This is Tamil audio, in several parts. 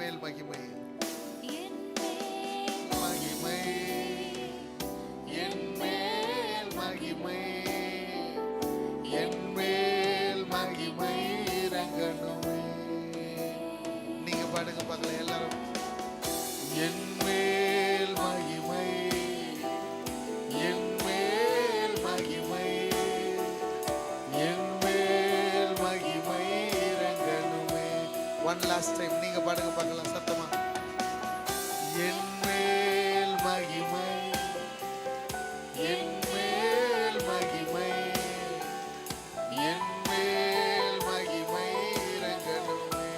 மேல் மகிமை, மகிமை, என் மேல் மகிமை, என் மேல் மகிமை இறங்கணுமே. நீங்க பாடுங்க பார்க்கலாம் எல்லாரும். என் மேல் மகிமை, என் மேல் மகிமை, என் மேல் மகிமை இறங்கணுமே. ஒன் லாஸ்ட் டைம் நீங்க பாடுங்க பார்க்கலாம் சத்தமா. என் மேல் மகிமை, என் மேல் மகிமை, என் மேல் மகிமை இறங்கணுமே.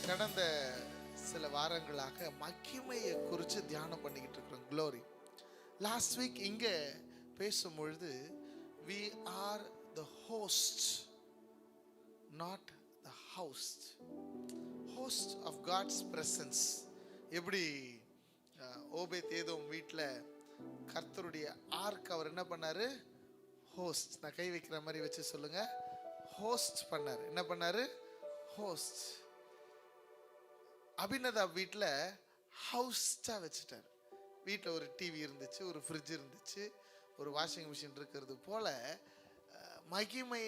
கடந்த சில வாரங்களாக மகிமையை குறித்து தியானம் பண்ணிக்கிட்டு இருக்கிறோம். க்ளோரி. லாஸ்ட் வீக் இங்க பேசும் பொழுது we are the host, not the host. host of God's presence. எப்படி ஓபேத் ஏதோம் வீட்டில் கர்த்தருடைய ஆர்க் அவர் என்ன பண்ணாரு? ஹோஸ்ட். நான் கை வைக்கிற மாதிரி வச்சு சொல்லுங்க. ஹோஸ்ட் பண்ணாரு. என்ன பண்ணாரு? ஹோஸ்ட். அபிநதாப் வீட்டில் ஹவுஸ்டா வச்சுட்டார். வீட்டில் ஒரு டிவி இருந்துச்சு, ஒரு ஃப்ரிட்ஜ் இருந்துச்சு, ஒரு வாஷிங் மிஷின் இருக்கிறது போல மகிமை,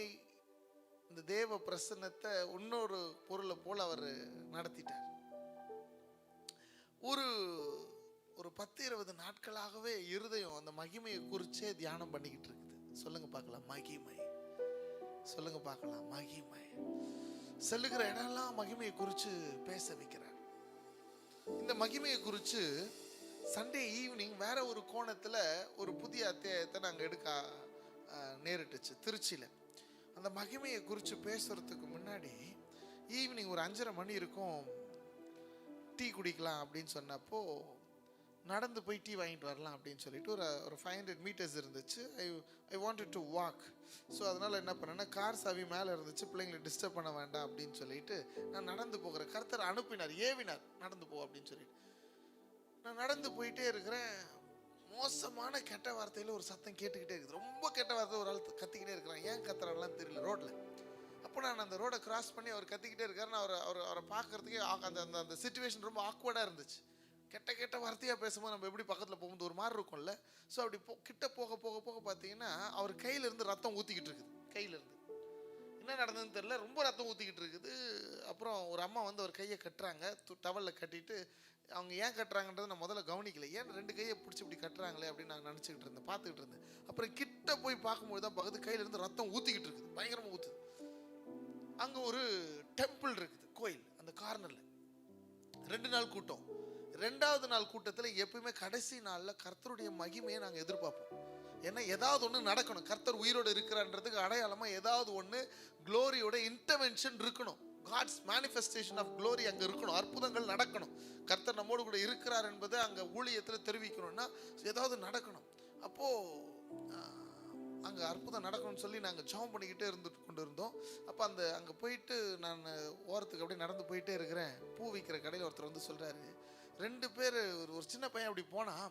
இந்த தேவ பிரசன்னத்தை இன்னொரு பொருளை போல அவர் நடத்திட்டார். ஒரு ஒரு 10-20 நாட்களாகவே இருதயம் அந்த மகிமையை குறிச்சே தியானம் பண்ணிக்கிட்டு இருக்குது. சொல்லுங்க பார்க்கலாம் மகிமை. சொல்லுங்க பார்க்கலாம் மகிமை. செல்லுகிற இடம்லாம் மகிமையை குறித்து பேச வைக்கிறார். இந்த மகிமையை குறித்து சண்டே ஈவினிங் வேற ஒரு கோணத்தில் ஒரு புதிய அத்தியாயத்தை நாங்கள் எடுக்க நேரிட்டுச்சு திருச்சியில். அந்த மகிமையை குறித்து பேசுறதுக்கு முன்னாடி ஈவினிங் ஒரு 5:30 மணி இருக்கும், டீ குடிக்கலாம் அப்படின்னு சொன்னப்போ நடந்து போய் டீ வாங்கிட்டு வரலாம் அப்படின்னு சொல்லிட்டு ஒரு 500 மீட்டர்ஸ் இருந்துச்சு. I wanted to walk. So அதனால் என்ன பண்ணேன்னா, கார் சாவி மேலே இருந்துச்சு, பிள்ளைங்களை டிஸ்டர்ப் பண்ண வேண்டாம் அப்படின்னு சொல்லிட்டு நான் நடந்து போகிறேன். கர்த்தர் அனுப்பினார், ஏவினார், நடந்து போ அப்படின்னு சொல்லிட்டு நான் நடந்து போயிட்டே இருக்கிறேன். மோசமான கெட்ட வார்த்தையில் ஒரு சத்தம் கேட்டுக்கிட்டே இருக்குது. ரொம்ப கெட்ட வார்த்தை ஒரு ஆள் கத்திக்கிட்டே இருக்கிறான். ஏன் கத்துறான்லாம் தெரியல ரோட்டில். அப்போ நான் அந்த ரோடை கிராஸ் பண்ணி அவர் கத்திக்கிட்டே இருக்காரு. நான் அவரை பார்க்கறதுக்கே அந்த சிச்சுவேஷன் ரொம்ப ஆக்வர்டாக இருந்துச்சு. கெட்ட வார்த்தையாக பேசும்போது நம்ம எப்படி பக்கத்தில் போகும்போது ஒரு மாதிரி இருக்கும்ல. ஸோ அப்படி கிட்ட போக போக போக பார்த்தீங்கன்னா அவர் கையிலேருந்து ரத்தம் ஊற்றிக்கிட்டு இருக்குது. கையிலேருந்து என்ன நடந்ததுன்னு தெரியல, ரொம்ப ரத்தம் ஊற்றிக்கிட்டு இருக்குது. அப்புறம் ஒரு அம்மா வந்து அவர் கையை கட்டுறாங்க, டவலில் கட்டிட்டு. அவங்க ஏன் கட்டுறாங்கன்றதை நான் முதல்ல கவனிக்கல. ஏன் 2 கையை பிடிச்சி இப்படி கட்டுறாங்களே அப்படின்னு நான் நினச்சிக்கிட்டு இருந்தேன், பார்த்துக்கிட்டு இருந்தேன். அப்புறம் கிட்ட போய் பார்க்கும்போது தான் பக்கத்து கையிலேருந்து ரத்தம் ஊற்றிக்கிட்டு இருக்குது, பயங்கரமாக ஊற்றுது. அங்கே ஒரு டெம்பிள் இருக்குது, கோயில், அந்த கார்னரில் 2 நாள் கூட்டம். 2வது நாள் கூட்டத்தில் எப்பயுமே கடைசி நாளில் கர்த்தருடைய மகிமையை நாங்கள் எதிர்பார்ப்போம். ஏன்னா ஏதாவது ஒன்று நடக்கணும், கர்த்தர் உயிரோடு இருக்கிறன்றதுக்கு அடையாளமாக ஏதாவது ஒன்று க்ளோரியோட இன்டர்வென்ஷன் இருக்கணும். காட்ஸ் மேனிஃபெஸ்டேஷன் ஆஃப் க்ளோரி அங்கே இருக்கணும், அற்புதங்கள் நடக்கணும், கர்த்தர் நம்மோடு கூட இருக்கிறார் என்பதை அங்கே ஊழியத்தில் தெரிவிக்கணும்னா ஏதாவது நடக்கணும். அப்போது அங்கே அற்புதம் நடக்கணும்னு சொல்லி நாங்கள் ஜெபம் பண்ணிக்கிட்டே கொண்டு இருந்தோம். அப்போ அங்கே போயிட்டு நான் ஓரத்துக்கு அப்படியே நடந்து போயிட்டே இருக்கிறேன். பூ விற்கிற கடையில் ஒருத்தர் வந்து சொல்கிறாரு, 2 பேர், ஒரு சின்ன பையன் அப்படி போனால்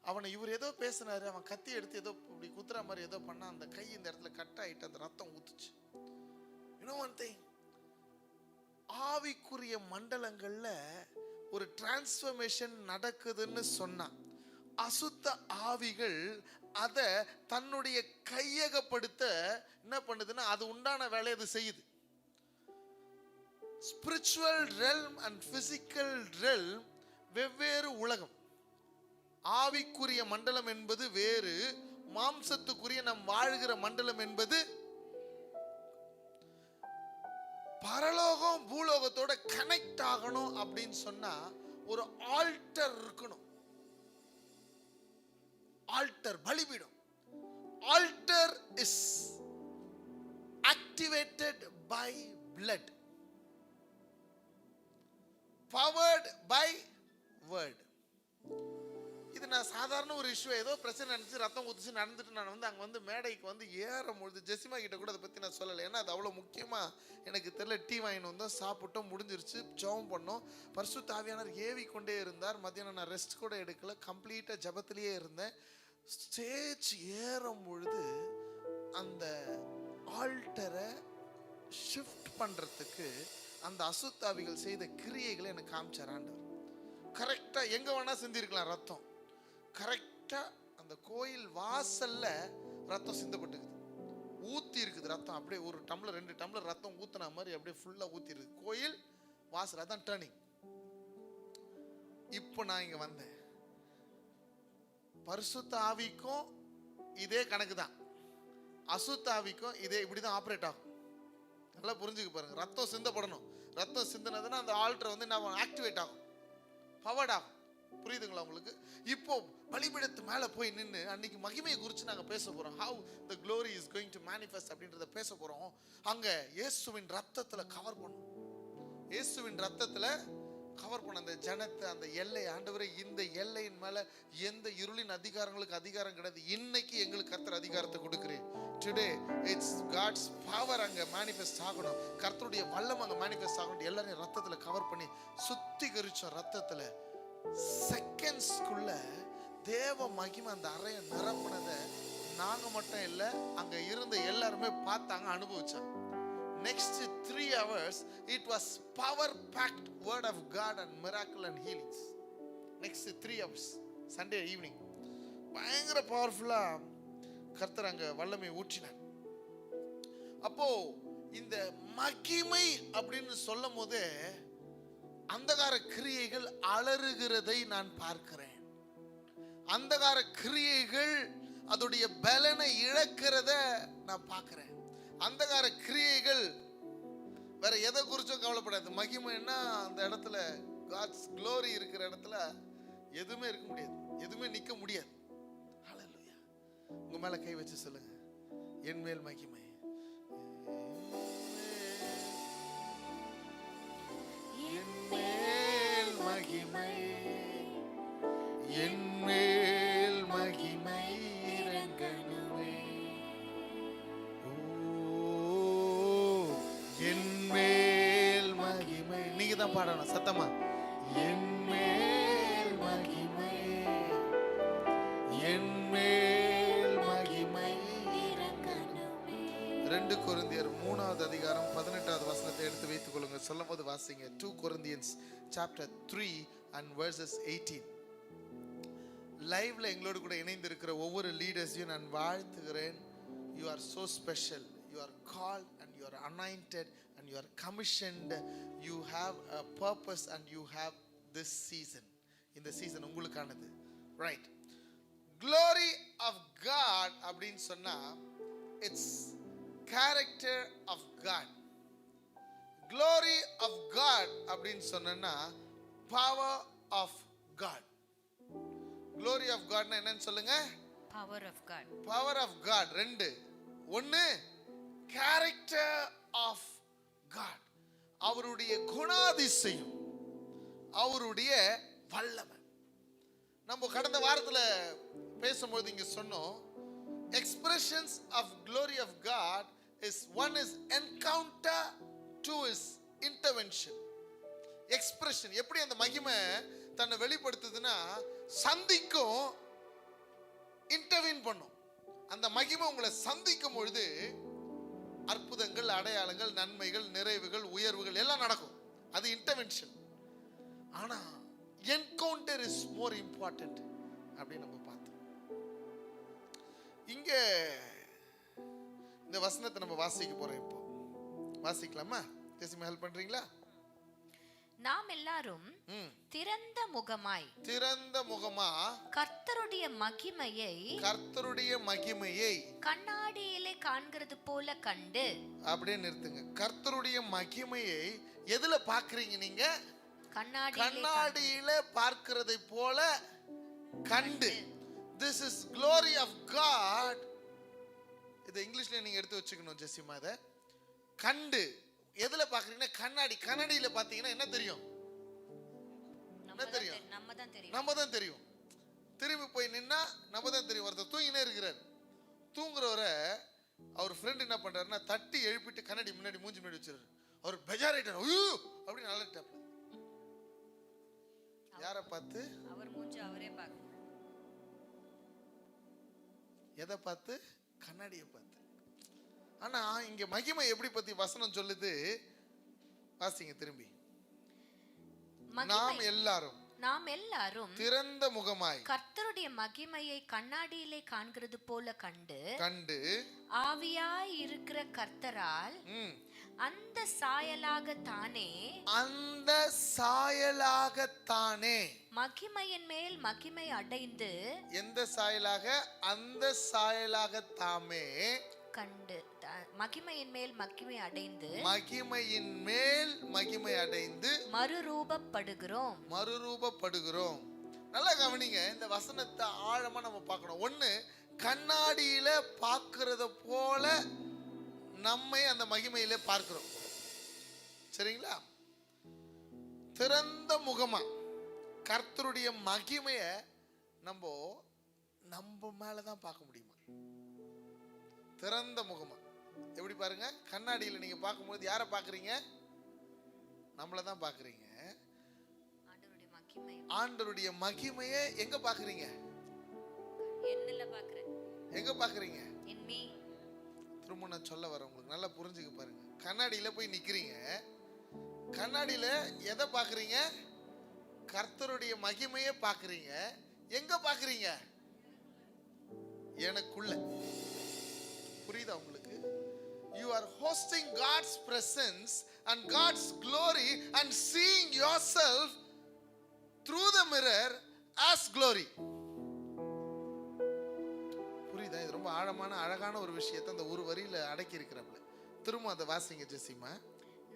அவனை இவர் ஏதோ பேசினாரு, அவன் கத்தி எடுத்து ஏதோ இப்படி குத்துற மாதிரி ஏதோ பண்ணால் அந்த கை இந்த இடத்துல கட் ஆகிட்டு அந்த ரத்தம் ஊத்துச்சு. ஒன் திங், ஆவிக்குரிய மண்டலங்களில் ஒரு டிரான்ஸ்ஃபர்மேஷன் நடக்குதுன்னு சொன்னா அசுத்த ஆவிகள் அதை தன்னுடைய கையகப்படுத்த என்ன பண்ணுதுன்னா அது உண்டான வேலை அது செய்யுது. Spiritual realm and physical realm வெவ்வேறு உலகம். ஆவிக்குரிய மண்டலம் என்பது வேறு, மாம்சத்துக்குரிய நம் வாழ்கிற மண்டலம் என்பது. பரலோகம் பூலோகத்தோட கனெக்ட் ஆகணும் அப்படின்னு சொன்னா ஒரு ஆல்டர் இருக்கணும். ஆல்டர், பலிபீடம். Altar is activated by blood, powered by word. இது நான் சாதாரண ஒரு இஷ்யூ, ஏதோ பிரச்சனை நினச்சி ரத்தம் ஊற்றிச்சு நடந்துட்டு நான் வந்து அங்கே வந்து மேடைக்கு வந்து ஏறும்பொழுது ஜெசிமா கிட்ட கூட அதை பற்றி நான் சொல்லலை. ஏன்னா அது அவ்வளோ முக்கியமாக எனக்கு தெரியல. டீ வாங்கிட்டு வந்தோம், சாப்பிட்டோம், முடிஞ்சிருச்சு, ஜெபம் பண்ணோம். பரிசுத்த ஆவியானவர் ஏவி கொண்டே இருந்தார். மத்தியானம் நான் ரெஸ்ட் கூட எடுக்கல, கம்ப்ளீட்டாக ஜபத்திலேயே இருந்தேன். ஸ்டேஜ் ஏறும் பொழுது அந்த ஆல்டரை ஷிஃப்ட் பண்றதுக்கு அந்த அசுத்தாவிகள் செய்த கிரியைகளை எனக்கு காமிச்சார் ஆண்டவர். கரெக்டா எங்க வேணா சிந்திருக்கலாம் ரத்தம். கரெக்டா அந்த கோயில் வாசல்ல ரத்தம் சிந்தப்பட்டுக்குது, ஊத்தி இருக்குது ரத்தம். அப்படியே ஒரு டம்ளர் 2 டம்ளர் ரத்தம் ஊத்துன மாதிரி அப்படியே ஃபுல்லா ஊத்தி இருக்குது கோயில் வாசல். அதான் டர்னிங். இப்போ நான் இங்க வந்தேன். பரிசுத்த ஆவிக்கும் இதே கணக்கு தான், அசுத்த ஆவிக்கும் இதே இப்படிதான் ஆப்ரேட் ஆகும். நல்லா புரிஞ்சுக்க பாருங்க. ரத்தம் சிந்தப்படணும். ரத்தம் சிந்தினதுன்னா அந்த ஆல்டர் வந்து என்ன ஆக்டிவேட் ஆகும், பவர்ட் ஆகும். புரியுதுங்களா உங்களுக்கு? இப்போ பலிபீடத்து மேல போய் நின்று அன்னைக்கு மகிமையை குறித்து நாங்க பேச போறோம். how the glory is going to manifest அப்படின்றத பேச போறோம். அங்க இயேசுவின் ரத்தத்துல கவர் பண்ணும். இயேசுவின் ரத்தத்துல கவர் பண்ண அந்த ஜனத்தை, அந்த எல்லை. ஆண்டவரே, இந்த எல்லையின் மேல எந்த இருளின் அதிகாரங்களுக்கு அதிகாரம் கிடையாது. இன்னைக்கு எங்களுக்கு கர்த்தர் அதிகாரத்தை கொடுக்கிறேன். டுடே இட்ஸ் காட்ஸ் பவர் அங்க மேனிஃபெஸ்ட் ஆகணும். கர்த்தருடைய வல்லம் அங்க மேனிஃபெஸ்ட் ஆகணும். எல்லாரையும் ரத்தத்துல கவர் பண்ணி சுத்திகரிச்சோம். ரத்தத்துல செகண்ட்ஸ்க்குள்ள தேவ மகிமை அந்த அறையை நிரப்புனதை நாங்க மட்டும் இல்ல, அங்க இருந்த எல்லாருமே பார்த்தாங்க, அனுபவிச்சாங்க. Next 3 hours it was power packed word of God and miracle and healings. Next 3 hours Sunday evening பயங்கர பவர்ஃபுல்லா கர்த்தர் அங்க வல்லமை ஊற்றினார். அப்போ இந்த மகிமை அப்படின்னு சொல்லும் போதே அந்தகார கிரியைகள் அலறுகிறதை நான் பார்க்கிறேன். அந்தகார கிரியைகள் அதோடைய பலனை இழக்கிறத நான் பார்க்கிறேன். அந்தகார கிரியைகள் வேற எதை குறிச்சும் கவலைப்படாது. மகிமைன்னா அந்த இடத்துல God's glory இருக்கிற இடத்துல எதுவுமே இருக்க முடியாது, எதுவுமே நிக்க முடியாது. ஹல்லேலூயா. உங்க மேல கை வச்சு சொல்லுங்க, என் மேல் மகிமை, என் மேல் மகிமை, என் மேல் மகிமை இறங்கணுமே. என் மேல் மகிமை. நீங்க தான் பாடணும் சத்தமா. என் மேல் மகிமை, என் மேல் மகிமை இறங்கணுமே. 2 கொரிந்தியர் 3வது அதிகாரம் 18வது வசனத்தை எடுத்து வைத்துக் கொள்ளுங்க. சொல்லும் போது வாசிங்க. 2 Corinthians chapter 3 and verses 18. லைவ்ல எங்களோடு கூட இணைந்து இருக்கிற ஒவ்வொரு லீடர்ஸையும் நான் வாழ்த்துகிறேன். You are so special. You are called and you are anointed and you are commissioned. You have a purpose and you have this season. இந்த season உங்களுக்கானது. Right. Glory of God அப்படின்னு சொன்னா it's character of God. Glory of God அப்படின்னு சொன்னா power of God. Glory of God னா என்னன்னு சொல்லுங்க? Power of God. Power of God. 2. 1 character of God. அவருடைய குணாதிசயம், அவருடைய வல்லமை. நம்ம கடந்த வாரத்துல பேசும்போது இங்க சொன்னோம், expressions of glory of God is 1 is encounter, 2 is intervention. expression எப்படி அந்த மகிமை தன்னை வெளிப்படுத்துதுன்னா சந்திக்கும், இன்டர்வீன் பண்ணும். அந்த மகிமை உங்களை சந்திக்கும் பொழுது அற்புதங்கள், அடையாளங்கள், நன்மைகள், நிறைவுகள், உயர்வுகள் எல்லாம் நடக்கும். அது இன்டர்வென்ஷன். ஆனா என்கவுண்டர் இஸ் மோர் இம்பார்ட்டன்ட் அப்படின்னு நம்ம பார்த்தோம். இங்க இந்த வசனத்தை நம்ம வாசிக்க போறோம். இப்போ வாசிக்கலாமா? ஜெசிமா ஹெல்ப் பண்றீங்களா? நாம் எல்லாரும் திறந்த முகமாய் கர்த்தருடைய மகிமையை கண்ணாடியிலே காண்கிறது போல கண்டு. அப்படியே நிறுத்துங்க. கர்த்தருடைய மகிமையை எதுல பாக்குறீங்க நீங்க? கண்ணாடியில பார்க்கிறதை போல கண்டு. This is glory of God. இது இங்கிலீஷ்ல நீங்க எடுத்து வச்சுக்கணும் ஜெசிமா. இத கண்டு எதுல பாக்குறீங்கன்னா கண்ணாடி. கண்ணாடியில பாத்தீங்கன்னா என்ன தெரியும்? என்ன தெரியும்? நம்ம தான் தெரியும். திரும்பி போய் நின்னா நம்ம தான் தெரியும். ஒருத்தர் தூங்கினே இருக்கிறார். தூங்குறவரை அவர் ஃப்ரெண்ட் என்ன பண்றாருன்னா தட்டி எழுப்பிட்டு கண்ணாடி முன்னாடி மூஞ்சி முன்னாடி வச்சிருக்காரு. அவர் பெஜாரைட்டார். ஐயோ அப்படி அலர்ட்டாப்ல. யாரை பார்த்து? அவர் மூஞ்சி அவரே பார்க்க. எதை பார்த்து? கண்ணாடியை பார்த்து. ஆனா இங்க மகிமை எப்படி பத்தி வசனம் சொல்லுது, வாசிங்க திரும்பி. நாம் எல்லாரும் திறந்த முகமாய் கர்த்தருடைய மகிமையை கண்ணாடியிலே காண்கிறது போல கண்டு ஆவியாய் இருக்கிற கர்த்தரால் அந்த சாயலாகத்தானே மகிமையின் மேல் மகிமை அடைந்து, எந்த சாயலாக? அந்த சாயலாகத்தாமே கண்டு மகிமையின் மேல் மகிமை அடைந்து மறுரூபப்படுகிறோம். நல்லா கவனிங்க, இந்த வசனத்தை ஆழமா நம்ம பார்க்கணும். ஒண்ணு, கண்ணாடியில பார்க்கிறத போல நம்மை அந்த மகிமையில பார்க்கிறோம். சரிங்களா? திறந்த முகமா கர்த்தருடைய மகிமைய நம்ம மேலதான் பார்க்க முடியுமா? திறந்த முகமா எப்படி பாருங்க, கண்ணாடியில நீங்க பார்க்கும்போது யாரை பார்க்கறீங்க? நம்மள தான் பார்க்கறீங்க. ஆண்டவருடைய மகிமையை எங்க பார்க்கறீங்க? என்னல பார்க்கறேன். எங்க பார்க்கறீங்க? திரும்ப நான் சொல்ல வரேன், உங்களுக்கு நல்லா புரிஞ்சுக்க பாருங்க. கண்ணாடியில போய் நிக்கிறீங்க, கண்ணாடியில எதை பார்க்கறீங்க? கர்த்தருடைய மகிமையை பார்க்கறீங்க. எங்க பார்க்கறீங்க? எனக்குள்ள. புரியுதா உங்களுக்கு? You are hosting God's presence and God's glory and seeing yourself through the mirror as glory. புரியுதா? இது ரொம்ப ஆழமான அழகான ஒரு விஷயத்தை அந்த ஒரு வரியில அடக்கி இருக்கிறாங்க. திரும்ப அதை வாசிங்க ஜெசிமா.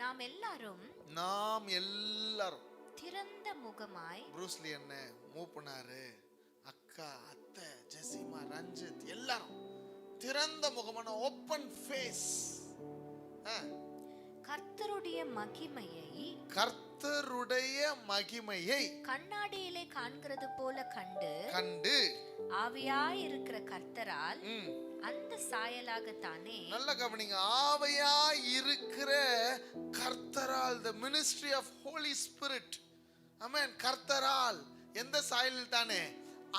நாம் எல்லாரும் திறந்த முகமாய், ப்ரூஸ்லி என்ன மூப்பனாரு, அக்கா, அத்தை, ஜெசிமா, ரஞ்சித் எல்லாரும் திறந்த முகமான ஓப்பன் ஃபேஸ் கர்த்தருடைய மகிமையை கண்ணாடியிலே காண்கிறது போல கண்டு ஆவியாய் இருக்கிற கர்த்தரால் அந்த சாயலாகத்தானே. நல்ல கவனிங்க, ஆவியாய் இருக்கிற கர்த்தரால், the ministry of Holy Spirit. ஆமென். கர்த்தரால் எந்த சாயலில் தானே?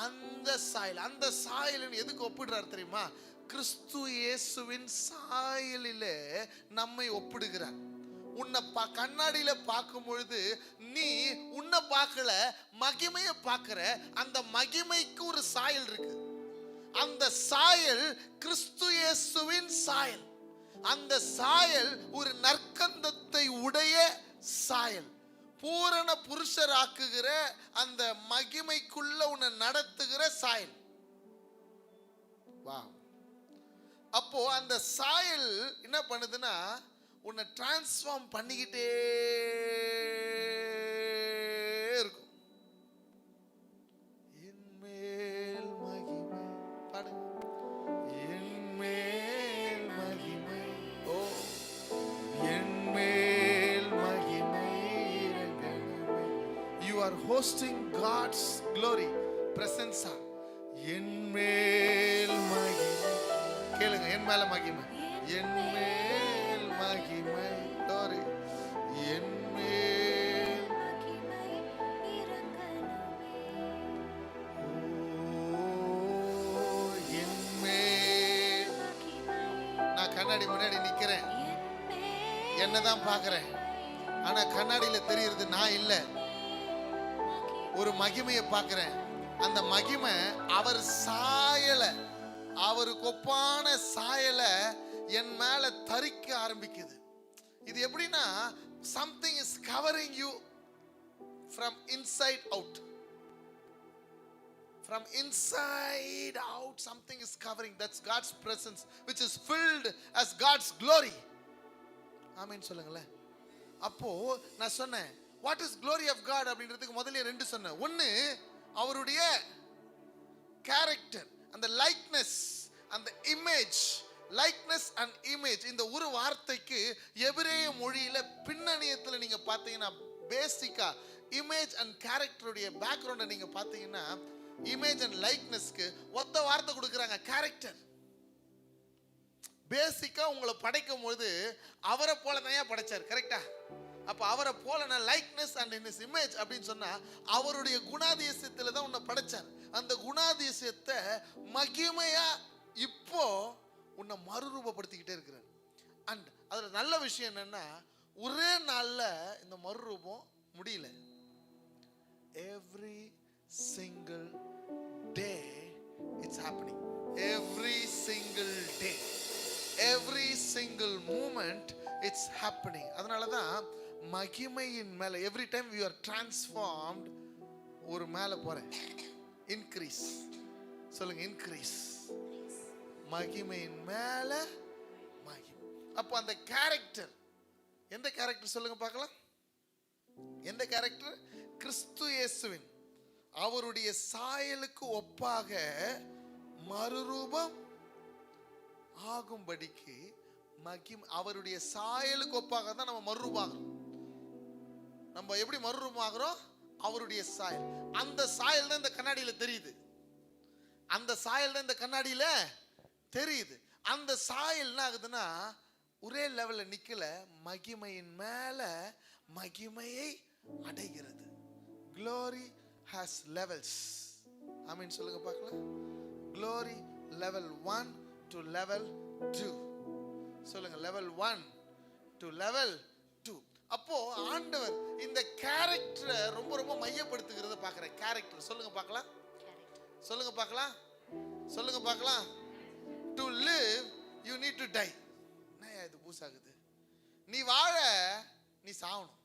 அந்த சாயல். அந்த சாயலின் எதுக்கு ஒப்பிடுறார் தெரியுமா? கிறிஸ்து இயேசுவின் சாயலிலே நம்மை ஒப்பிடுகிறார். உன்னை கண்ணாடியில பார்க்கும் பொழுது நீ உன்னை பார்க்கல, மகிமையை பார்க்கிற. அந்த மகிமைக்கு ஒரு சாயல் இருக்கு. அந்த சாயல் கிறிஸ்து இயேசுவின் சாயல். அந்த சாயல் ஒரு நற்கந்தத்தை உடைய சாயல். பூரண புருஷராக்குகிற அந்த மகிமைக்குள்ள உன்னை நடத்துகிற சாயல். வா. அப்போ அந்த சாயல் என்ன பண்ணுதுன்னா உன்னை டிரான்ஸ்ஃபார்ம் பண்ணிக்கிட்டே இருக்கும். என்மேல் மகிமை பாடுங்க. என்மேல் மகிமை, ஓ என்மேல் மகிமை இறங்கணுமே. You are hosting God's glory presence. என்மேல் மகிமை கேளுங்க. என் மேல மகிமை, என் மேல் மகிமை, டோரி என் மேல் என் மேல். நான் கண்ணாடி முன்னாடி நிக்கிறேன், என்னதான் பார்க்கிறேன். ஆனா கண்ணாடியில தெரியுறது நான் இல்ல, ஒரு மகிமையை பார்க்கிறேன். அந்த மகிமை அவர் சாயல, அவருக்கு ஒப்பான சாயல என் மேல தரிக்க ஆரம்பிக்குது. இது எப்படின்னா something is covering you from inside out. From inside out something is covering. That's God's presence which is filled as God's glory. ஆமென் சொல்லுங்களேன். அப்போ நான் சொன்னேன் what is glory of God அப்படின்றதுக்கு முதல்ல ரெண்டு சொன்னேன். ஒன்னு அவருடைய கேரக்டர், அந்த லைக்னஸ், அந்த இமேஜ். லைக்னஸ் அண்ட் இமேஜ், இந்த ஒரு வார்த்தைக்கு எபிரேய மொழியில பின்னணியத்தில் நீங்க பார்த்தீங்கன்னா பேசிக்கா இமேஜ் அண்ட் கேரக்டருடைய பேக்ரவுண்டை நீங்க பார்த்தீங்கன்னா இமேஜ் அண்ட் லைக்னஸ்க்கு ஒத்த வார்த்தை கொடுக்குறாங்க, கேரக்டர். பேசிக்கா உங்களை படைக்கும் போது அவரை போல தான் படைச்சார், கரெக்டா? அப்ப அவரை போல நான் likeness and in his image அப்படின்னு சொன்னா அவருடைய குணாதிசயத்துல தான் உன்னை படைச்சார். அந்த குணாதிசயத்தை மகிமையா இப்போ உன்னை மறுரூபப்படுத்திக்கிட்டே இருக்கிறார். அண்ட் அதுல நல்ல விஷயம் என்னன்னா, ஒரே நாள்ல இந்த மறுரூபம் முடியல. Every single day it's happening. Every single day, every single moment it's happening. அதனால தான் மகிமையின் மேல every time you are transformed, ஒரு மேல போறேன், இன்க்ரீஸ். சொல்லுங்க, இன்க்ரீஸ். மகிமையின் மேல மகிமை. அப்போ அந்த கேரக்டர், எந்த கேரக்டர் சொல்லுங்க பார்க்கலாம்? எந்த கேரக்டர்? கிறிஸ்து இயேசுவின் அவருடைய சாயலுக்கு ஒப்பாக மறுரூபம் ஆகும்படிக்கு மகிமை. அவருடைய சாயலுக்கு ஒப்பாக தான் நம்ம மறுரூபம் ஆகிறோம். நம்ம எப்படி மறுரூபம் ஆகிறோம்? அவருடைய சாயல். அந்த சாயல் தான் இந்த கண்ணாடியில தெரியுது. அந்த சாயல் தான் இந்த கண்ணாடியில தெரியுது. அந்த சாயல் என்ன ஆகுதுன்னா, ஒரே லெவல்ல நிக்கல, மகிமையின் மேல மகிமையை அடைகிறது. Glory has levels. ஆமென் சொல்லுங்க பார்க்கலாம். Glory level 1 to level 2. சொல்லுங்க, level 1 to level 2. அப்போ ஆண்டவர் இந்த கேரக்டரை ரொம்ப ரொம்ப மையப்படுத்துகிறத பார்க்கிறேன். கேரக்டர் சொல்லுங்க பார்க்கலாம். சொல்லுங்க பார்க்கலாம். சொல்லுங்க பார்க்கலாம். To live you need to die. என்ன இது பூசாகுது? நீ வாழ நீ சாவணும்.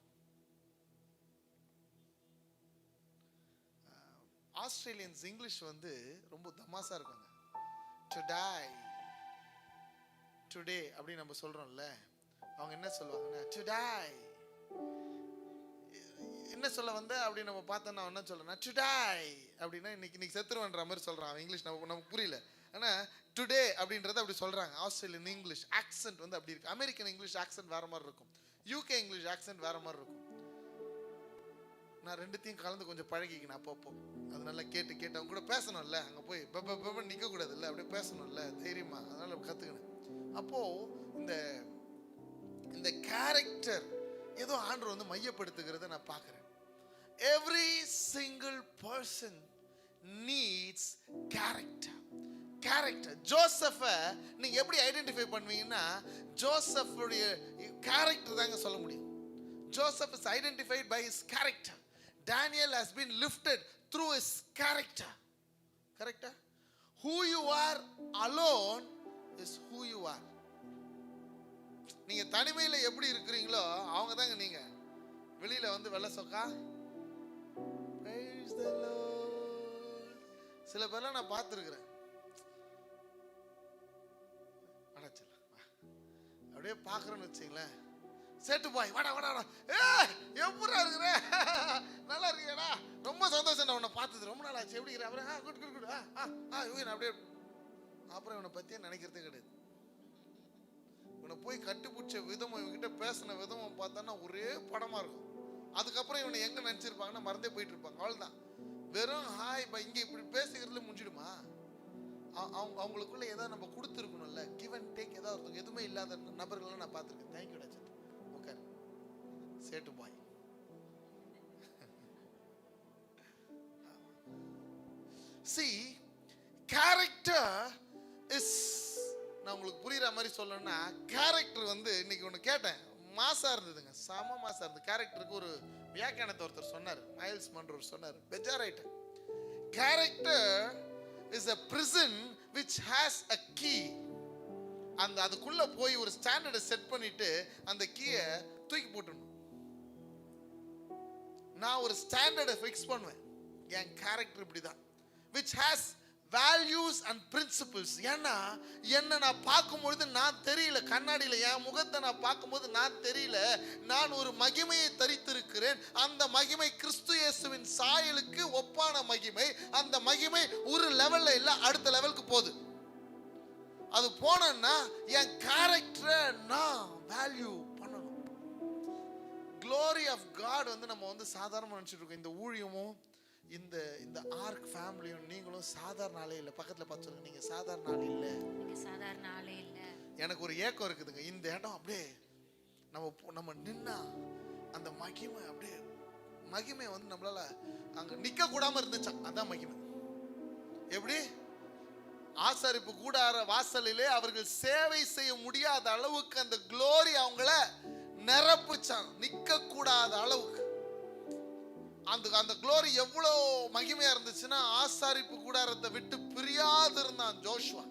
ஆஸ்திரேலியன்ஸ் இங்கிலீஷ் வந்து ரொம்ப தமாசா இருக்காங்க. To die today அப்படி நம்ம சொல்றோம்ல, அவங்க என்ன சொல்லுவாங்கன்னா to die. என்ன சொல்ல வந்த அப்படி நம்ம பார்த்தோம்னா என்ன சொல்றேன்னா to die அப்படின்னா இன்னைக்கு செத்துருவன்ற மாதிரி சொல்றான். அவன் இங்கிலீஷ் நமக்கு புரியல. ஆனா டுடே அப்படின்றத அப்படி சொல்றாங்க. ஆஸ்திரேலியன் இங்கிலீஷ் ஆக்சென்ட் வந்து அப்படி இருக்கு. அமெரிக்கன் இங்கிலீஷ் ஆக்சென்ட் வேற மாதிரி இருக்கும். யூகே இங்கிலீஷ் ஆக்சென்ட் வேற மாதிரி இருக்கும். நான் ரெண்டுத்தையும் கலந்து கொஞ்சம் பழகிக்கணும் அப்பப்போ. அது நல்லா கேட்டு அவங்க கூட பேசணும்ல. அங்கே போய் நிற்க கூடாது இல்லை, அப்படியே பேசணும்ல தைரியமா. அதனால கற்றுக்கணும். அப்போ இந்த கேரக்டர் ஏதோ ஆண்டவர் வந்து மையப்படுத்துகிறத நான் பார்க்குறேன். Every single person needs character. Character. ஜோசப்பை நீங்க எப்படி ஐடென்டிஃபை பண்ணுவீங்கன்னா, ஜோசப்புடைய கேரக்டர் தாங்க சொல்ல முடியும். Joseph is identified by his character. Daniel has been lifted through his character. Correct? Who you are alone is who you are. நீங்க தனிமையில எப்படி இருக்கிறீங்களோ அவங்க தாங்க நீங்க. வெளியில வந்து வெள்ள சொக்கா praise the Lord. சில பேர்லாம் நான் பார்த்துருக்கிறேன். அப்படியே பார்க்குறேன்னு வச்சுங்களேன், சேட்டு பாய் வாடா வாடா வாடா, எப்படா இருக்கிற, நல்லா இருக்கேடா, ரொம்ப சந்தோஷம் உன்னை பார்த்தது, ரொம்ப நாள் ஆச்சு, எப்படி இருக்கிற, அப்புறம் குட் குட் குட் இவன் அப்படியே. அப்புறம் இவனை பற்றியே நினைக்கிறதே கிடையாது. இவனை போய் கட்டுப்பிடிச்ச விதமும் இவன்கிட்ட பேசின விதமும் பார்த்தோன்னா ஒரே படமாக இருக்கும். அதுக்கப்புறம் இவனை எங்கே நினச்சிருப்பாங்கன்னா மறந்தே போயிட்டு இருப்பாங்க. அவ்வளோதான். வெறும் ஹாய் பா இங்கே இப்படி பேசிக்கிறதுல முடிஞ்சிடுமா? அவங்களுக்குள்ள ஏதாவது நம்ம கொடுத்துருக்கணும்ல, கிவ் அண்ட் டேக். ஏதாவது எதுவுமே இல்லாத நபர்கள்லாம் நான் பார்த்துருக்கேன். தேங்க்யூ டாச்சு. ஓகே சேட்டு பாய். See, character is, நான் உங்களுக்கு புரியுற மாதிரி சொல்லணும்னா, கேரக்டர் வந்து இன்னைக்கு ஒன்று கேட்டேன், மாசா இருந்ததுங்க, செம மாசா இருந்தது. கேரக்டருக்கு ஒரு வியாக்கியானத்தை ஒருத்தர் சொன்னார், மைல்ஸ் மன்றோர் சொன்னார், பெஜாரைட். Character is a prison which has a key. அதுக்குள்ள போய் ஒரு ஸ்டாண்டர்டை செட் பண்ணிட்டு அந்த கீயை தூக்கி போட்டுடணும். நான் ஒரு ஸ்டாண்டர்டை ஃபிக்ஸ் பண்ணுவேன். என் கேரக்டர் இப்படிதான், which has values and principles. ஏன்னா என்ன நான் பார்க்கும்பொழுது நான் தெரியல, கண்ணாடியில் என் முகத்தை நான் பார்க்கும்போது நான் தெரியல, நான் ஒரு மகிமையை தரித்திருக்கிறேன். அந்த மகிமை கிறிஸ்து இயேசுவின் சாயலுக்கு ஒப்பான மகிமை. அந்த மகிமை ஒரு லெவல்ல இல்லை, அடுத்த லெவலுக்கு போகுது. அது போனேன்னா என் கேரக்டரை நான் வேல்யூ பண்ணணும். க்ளோரி ஆஃப் காட் வந்து நம்ம வந்து சாதாரணமாக நினச்சிட்டு இருக்கோம். இந்த ஊழியமும் இந்த ஆர்க் ஃபேமிலியும் நீங்களும் சாதாரண ஆளே இல்லை. பக்கத்தில் பார்த்து சொல்லுங்க, நீங்க சாதாரண ஆள் இல்லை. சாதாரண ஆளே இல்லை. எனக்கு ஒரு ஏக்கம் இருக்குதுங்க, இந்த இடம் அப்படியே நம்ம நின்னா அந்த மகிமை அப்படியே மகிமை வந்து நம்மளால அங்க நிக்க கூடாம இருந்துச்சா, அதான் மகிமை. எப்படி ஆசரிப்பு கூடார வாசலிலே அவர்கள் சேவை செய்ய முடியாத அளவுக்கு அந்த க்ளோரி அவங்கள நிரப்புச்சான், நிக்க கூடாத அளவுக்கு. அந்த க்ளோரி எவ்வளவு மகிமையா இருந்துச்சுன்னா, ஆசாரிப்பு கூடாரத்தை விட்டு பிரியாது இருந்தான் ஜோஷுவா.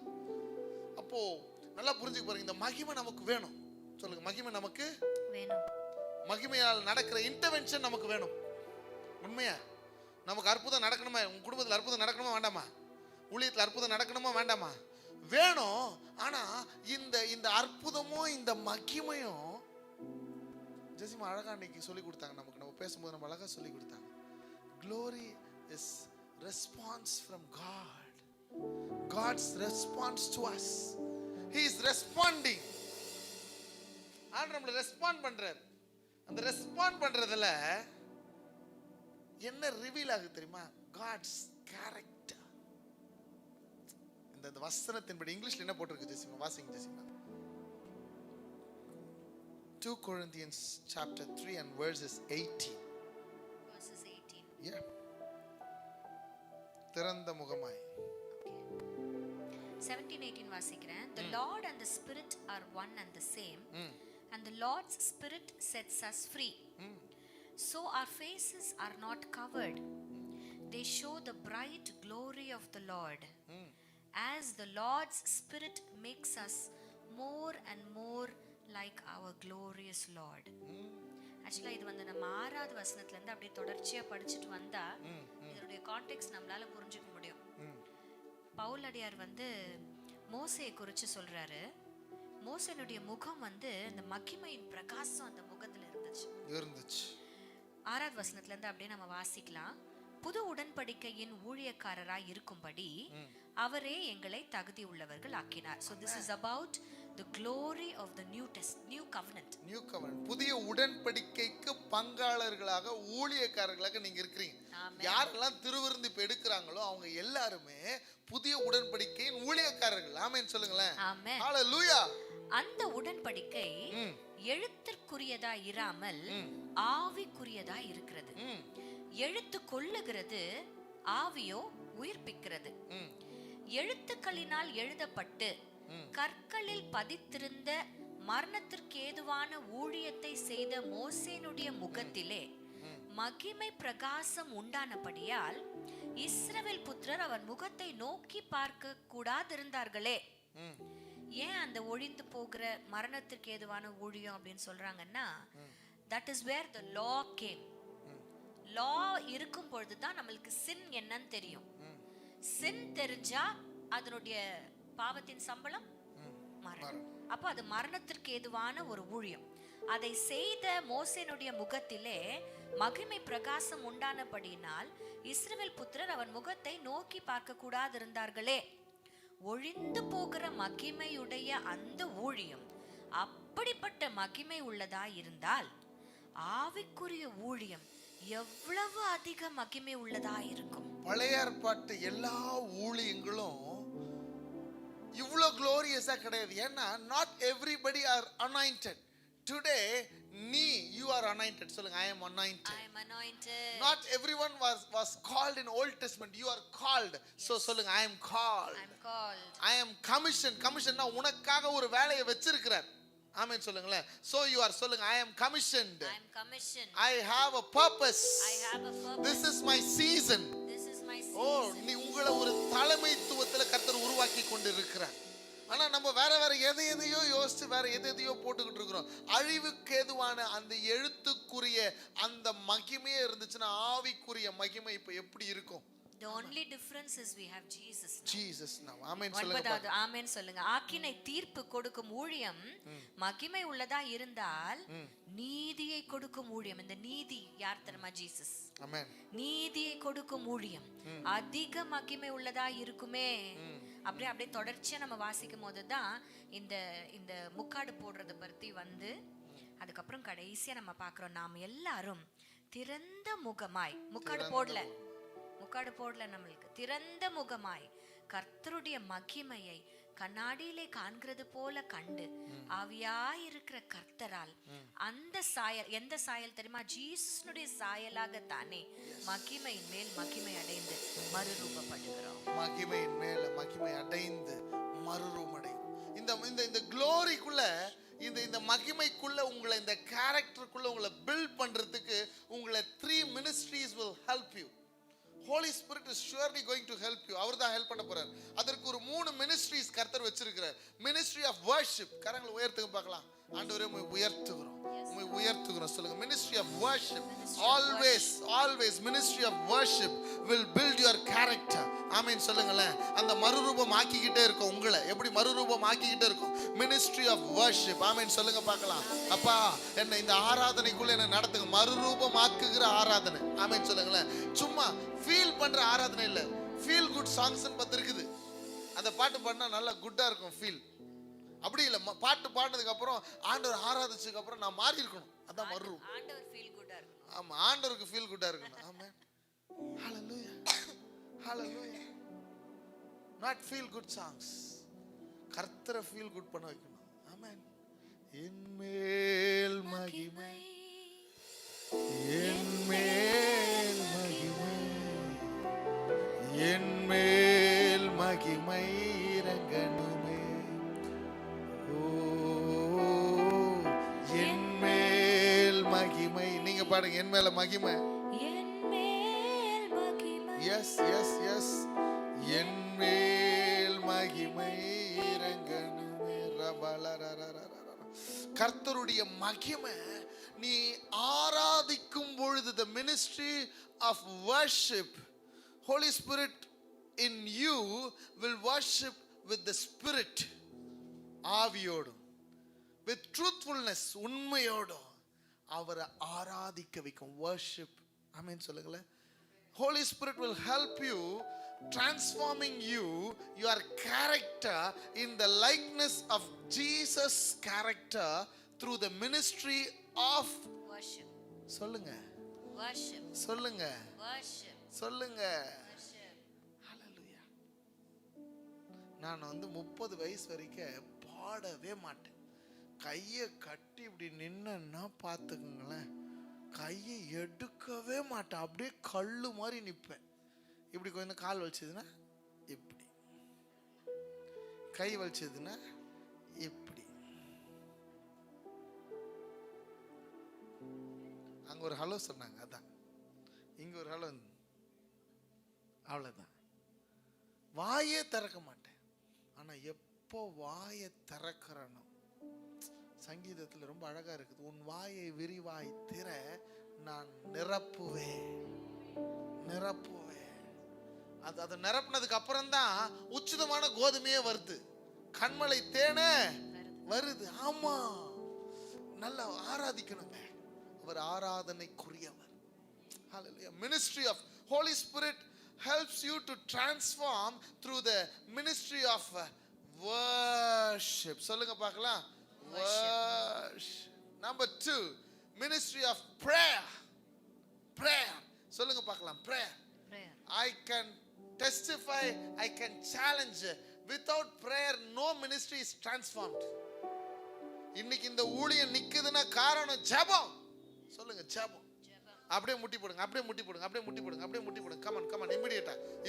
அப்போ நல்லா புரிஞ்சுக்க பாருங்க, இந்த மகிமை நமக்கு வேணும். சொல்லுங்க, மகிமை நமக்கு வேணும். மகிமையால் நடக்கிற இன்டர்வென்ஷன் நமக்கு வேணும். உண்மையா நமக்கு அற்புதம் நடக்கணுமா? உங்க குடும்பத்தில் அற்புதம் நடக்கணுமா வேண்டாமா? ஊழியத்தில் அற்புதம் நடக்கணுமா வேண்டாமா? வேணும். ஆனா இந்த அற்புதமும் இந்த மகிமையும் ஜெசிமா அழகா அன்னைக்கு சொல்லி கொடுத்தாங்க நமக்கு. நம்ம பேசும்போது நம்ம அழகா சொல்லி கொடுத்தாங்க. Glory is response from God. God's response to us. He is responding. ஆண்டவர் நம்மள ரெஸ்பாண்ட் பண்றார். அந்த ரெஸ்பாண்ட் பண்றதுல என்ன ரிவீல் ஆகுது தெரியுமா? God's character. இந்த வசனத்தின்படி இங்கிலீஷ்ல என்ன போட்டிருக்கு ஜெசிமா? வாசிங்க Jezima. 2 Corinthians chapter 3 and verses 18. Verses 18. Yeah. திறந்த முகமாய். 17-18 வாசிக்கிறேன். The Lord and the Spirit are one and the same. And the Lord's Spirit sets us free. So our faces are not covered. They show the bright glory of the Lord. As the Lord's Spirit makes us more and more like our glorious Lord. ஆக்சுவலா இது வந்து நம்ம 6வது வசனத்துல இருந்து அப்படியே தொடர்ச்சியா படிச்சுட்டு வந்தா இதனுடைய கான்டெக்ஸ்ட் நம்மளால புரிஞ்சுக்க முடியும். பவுல் அடியார் வந்து மோசேயை குறித்து சொல்றாரு. மோசேனுடைய முகம் வந்து அந்த மகிமையின் பிரகாசம் அந்த முகத்துல இருந்துச்சு. 6வது வசனத்துல இருந்து அப்படியே நம்ம வாசிக்கலாம். புது உடன்படிக்கையின் ஊழியக்காரராய் இருக்கும்படி அவரே எங்களை தகுதி உள்ளவர்கள் ஆக்கினார். So this is about the glory of the new covenant. புதிய உடன்படிக்கைக்கு பங்காளர்களாக ஊழியக்காரர்களாக நீங்க இருக்கீங்க. யாரெல்லாம் திருவிருந்து இப்ப எடுக்கிறாங்களோ அவங்க எல்லாருமே புதிய உடன்படிக்கையின் ஊழியக்காரர்கள். ஆமென் சொல்லுங்களேன். ஆமென். ஹalleluya. அந்த உடன்படிக்கை எழுத்திற்குரியதா இராமல் ஆவிக்குரியதா இருக்கிறது. எழுத்து கொள்ளுகிறது, ஆவியோ உயிர்ப்பிக்கிறது. எழுத்துக்களினால் எழுதப்பட்டு கற்களில் பதித்திருந்த மரணத்திற்கேதுவான ஊழியத்தை செய்த மோசேனுடைய முகத்திலே மகிமை பிரகாசம் உண்டானபடியால் இஸ்ரவேல் புத்திரர் அவன் முகத்தை நோக்கி பார்க்க கூடாதிருந்தார்களே. ஏன் அந்த ஒழிந்து போகிற மரணத்திற்கு ஏதுவான ஊழியம் அப்படின்னு சொல்றாங்கன்னா, that is where the law came. லா இருக்கும் பொழுதுதான் நம்மளுக்கு சின் என்னன்னு தெரியும். சின் தெரிஞ்சா அதனுடைய பாவத்தின் சம்பளம் மரணம். அப்போ அது மரணத்திற்கு ஏதுவான ஒரு ஊழியம். அதை செய்த மோசேனுடைய முகத்திலே மகிமை பிரகாசம் உண்டானபடியினால் இஸ்ரவேல் புத்திரர் அவன் முகத்தை நோக்கி பார்க்க கூடாதிருந்தார்களே. ஒழிந்து போகிற மகிமையுடைய அந்த ஊழியம் அப்படிப்பட்ட மகிமை உள்ளதா இருந்தால் ஆவிக்குரிய ஊழியம் எவ்வளவு அதிக மகிமை உள்ளதா இருக்கும். பழைய ஏற்பாட்டு எல்லா ஊழியங்களும் இவ்வளவு glorious-ஆ கிடையாது. ஏன்னா not everybody are anointed. Today you are anointed. சொல்லுங்க, I am anointed. I am anointed. Not everyone was called in Old Testament. You are called. Yes. So சொல்லுங்க, I am called. I am called. I am commissioned. Commissioned னா உனக்காக ஒரு வேலையை வச்சிருக்கிறார். ஆமென் சொல்லுங்களேன். So you are சொல்லுங்க, I am commissioned. I am commissioned. I have a purpose. I have a purpose. This is my season. This is my season. ஓ, நீ உங்களை ஒரு தலைமைத்துவத்துல கர்த்தர் உருவாக்கி கொண்டிருக்கிறார். ஆனா நம்ம வேற எதையோ யோசிச்சு வேற எதையோ போட்டுக்கிட்டு இருக்கிறோம். அழிவுக்கு ஏதுவான அந்த எழுத்துக்குரிய அந்த மகிமையே இருந்துச்சுன்னா ஆவிக்குரிய மகிமை இப்ப எப்படி இருக்கும்? The only difference is we have Jesus now. Jesus now. ஆமென் சொல்லுங்க. ஆமென் சொல்லுங்க. ஆக்கினை தீர்ப்பு கொடுக்கும் ஊழியம் மகிமை உள்ளதா இருந்தால் நீதியை கொடுக்கும் ஊழியம், இந்த நீதி யார் தெரியுமா? ஜீசஸ். ஆமென். நீதியை கொடுக்கும் ஊழியம் அதிக மகிமை உள்ளதா இருக்குமே. அப்படியே தொடர்ச்சியா நம்ம வாசிக்கும் போதுதான் இந்த முக்காடு போடுறத பத்தி வந்து அதுக்கப்புறம் கடைசியா நம்ம பாக்குறோம். நாம் எல்லாரும் திறந்த முகமாய் முக்காடு போடல நம்மளுக்கு திறந்த முகமாய் கர்த்தருடைய மகிமையை கண்ணாடியிலே காண்கிறது போல கண்டு ஆவியாயிருக்கிற கர்த்தரால் அந்த சாயல், எந்த சாயல் தெரியுமா? ஜீசஸ்னுடைய சாயலாக தானே மகிமையின் மேல் மகிமை அடைந்து மறுரூபப்படுகிறோம். மகிமையின் மேல மகிமை அடைந்து மறுரூபமடையும். இந்த க்ளோரிக்குள்ள, இந்த மகிமைக்குள்ள உங்களை, இந்த கேரக்டருக்குள்ள உங்களை பில்ட் பண்றதுக்கு உங்களை 3 ministries will help you. Holy Spirit is surely going to help you. அவர் தான் ஹெல்ப் பண்ண போறார். அதற்கு ஒரு 3 ministries கர்த்தர் வச்சிருக்கிறார். Ministry of worship. கரங்களை உயர்த்துங்க பார்க்கலாம். ஆண்டவரே உம்மை உயர்த்துகிறோம், உம்மை உயர்த்துகிறோம். சொல்லுங்க, ministry of worship. Always ministry of worship will build your character. ஆமென் சொல்லுங்களேன். அந்த மறுரூபம் ஆக்கிக்கிட்டே இருக்கும் உங்களை. எப்படி மறுரூபம் ஆக்கிக்கிட்டே இருக்கும்? ministry of worship. ஆமென் சொல்லுங்க பார்க்கலாம். அப்பா என்ன இந்த ஆராதனைக்குள்ள என்ன நடத்துங்க, மறுரூபம் ஆக்குகிற ஆராதனை. ஆமென் சொல்லுங்களேன். சும்மா ஃபீல் பண்ற ஆராதனை இல்ல. ஃபீல் குட் சாங்ஸ் பத்தி இருக்குது. அந்த பாட்டு பாடினா நல்லா குட்டா இருக்கும் ஃபீல். அப்படி இல்ல, பாட்டு பாடினதுக்கு அப்புறம் ஆண்டவர் ஆராதிச்சதுக்கு அப்புறம் நான் மாறி இருக்கணும். அதான் மறுரூபம். ஆண்டவர் ஃபீல் குட்டா இருக்கணும். ஆமா, ஆண்டவருக்கு ஃபீல் குட்டா இருக்கணும். ஆமென். ஹalleluya, hallelujah. Not feel good songs. கர்த்தரை ஃபீல் குட் பண்ண வைக்கணும். ஆமென். என்மேல் மகிமை, என்மேல் மகிமை, என்மேல் மகிமை இறங்கணுமே. ஓ என்மேல் மகிமை. நீங்க பாடுங்க, என் மேல மகிமை. Yes yes yes. என்மேல் மகிமை இறங்கணுமே. கர்த்தருடைய மகிமை நீ ஆராதிக்கும் பொழுது, the ministry of worship, Holy Spirit in you will worship with the Spirit, ஆவியோடு, with truthfulness, உண்மையோடு அவரை ஆராதிக்க வைக்கும். worship. ஆமென் சொல்லுங்களேன். Holy Spirit will help you, transforming your character in the likeness of Jesus' character through the ministry of worship. சொல்லுங்க, worship. சொல்லுங்க, worship. சொல்லுங்க. worship. ஹalleluya. நான் 30 வயசு வரைக்கும் பாடவே மாட்டேன். கையை கட்டி இப்படி நின்னா பார்த்துக்குங்களேன், கையை எடுக்கவே மாட்டேன். அப்படியே கல்லு மாதிரி நிற்பேன். இப்படி கொஞ்சம் கால் வலிச்சதுன்னா இப்படி, கை வலிச்சதுன்னா இப்படி. அங்க ஒரு ஹலோ சொன்னாங்க, அதான். இங்க ஒரு ஹலோ, அவ்வளவுதான். வாயே திறக்க மாட்டேன். ஆனா எப்போ வாயை திறக்கிறனோ, சங்கீதத்துல ரொம்ப அழகா இருக்குது, உன் வாயை விரிவாய் திற, நான் நிரப்புவேன், நிரப்புவேன். அது நிரப்புனதுக்கு அப்புறம் தான் உச்சிதமான கோதுமையே வருது, கண்மலை தேனே வருது. ஆமா, நல்லா ஆராதிக்கணுங்க. அவர் ஆராதனைக்குரியவர். Hallelujah. Ministry of Holy Spirit helps you to transform through the ministry of worship. சொல்லுங்க பார்க்கலாம். worship. Number 2, ministry of prayer. prayer. சொல்லுங்க பார்க்கலாம். prayer. I can testify, I can challenge, without prayer no ministry is transformed. இன்னைக்கு இந்த ஊழியம் நிக்குதுன்னா காரணம் ஜெபம். சொல்லுங்க, ஜெபம். அப்படியே முட்டி போடுங்க, அப்படியே முட்டி போடுங்க, அப்படியே முட்டி போடுங்க, அப்படியே முட்டி போடுங்க. கமன்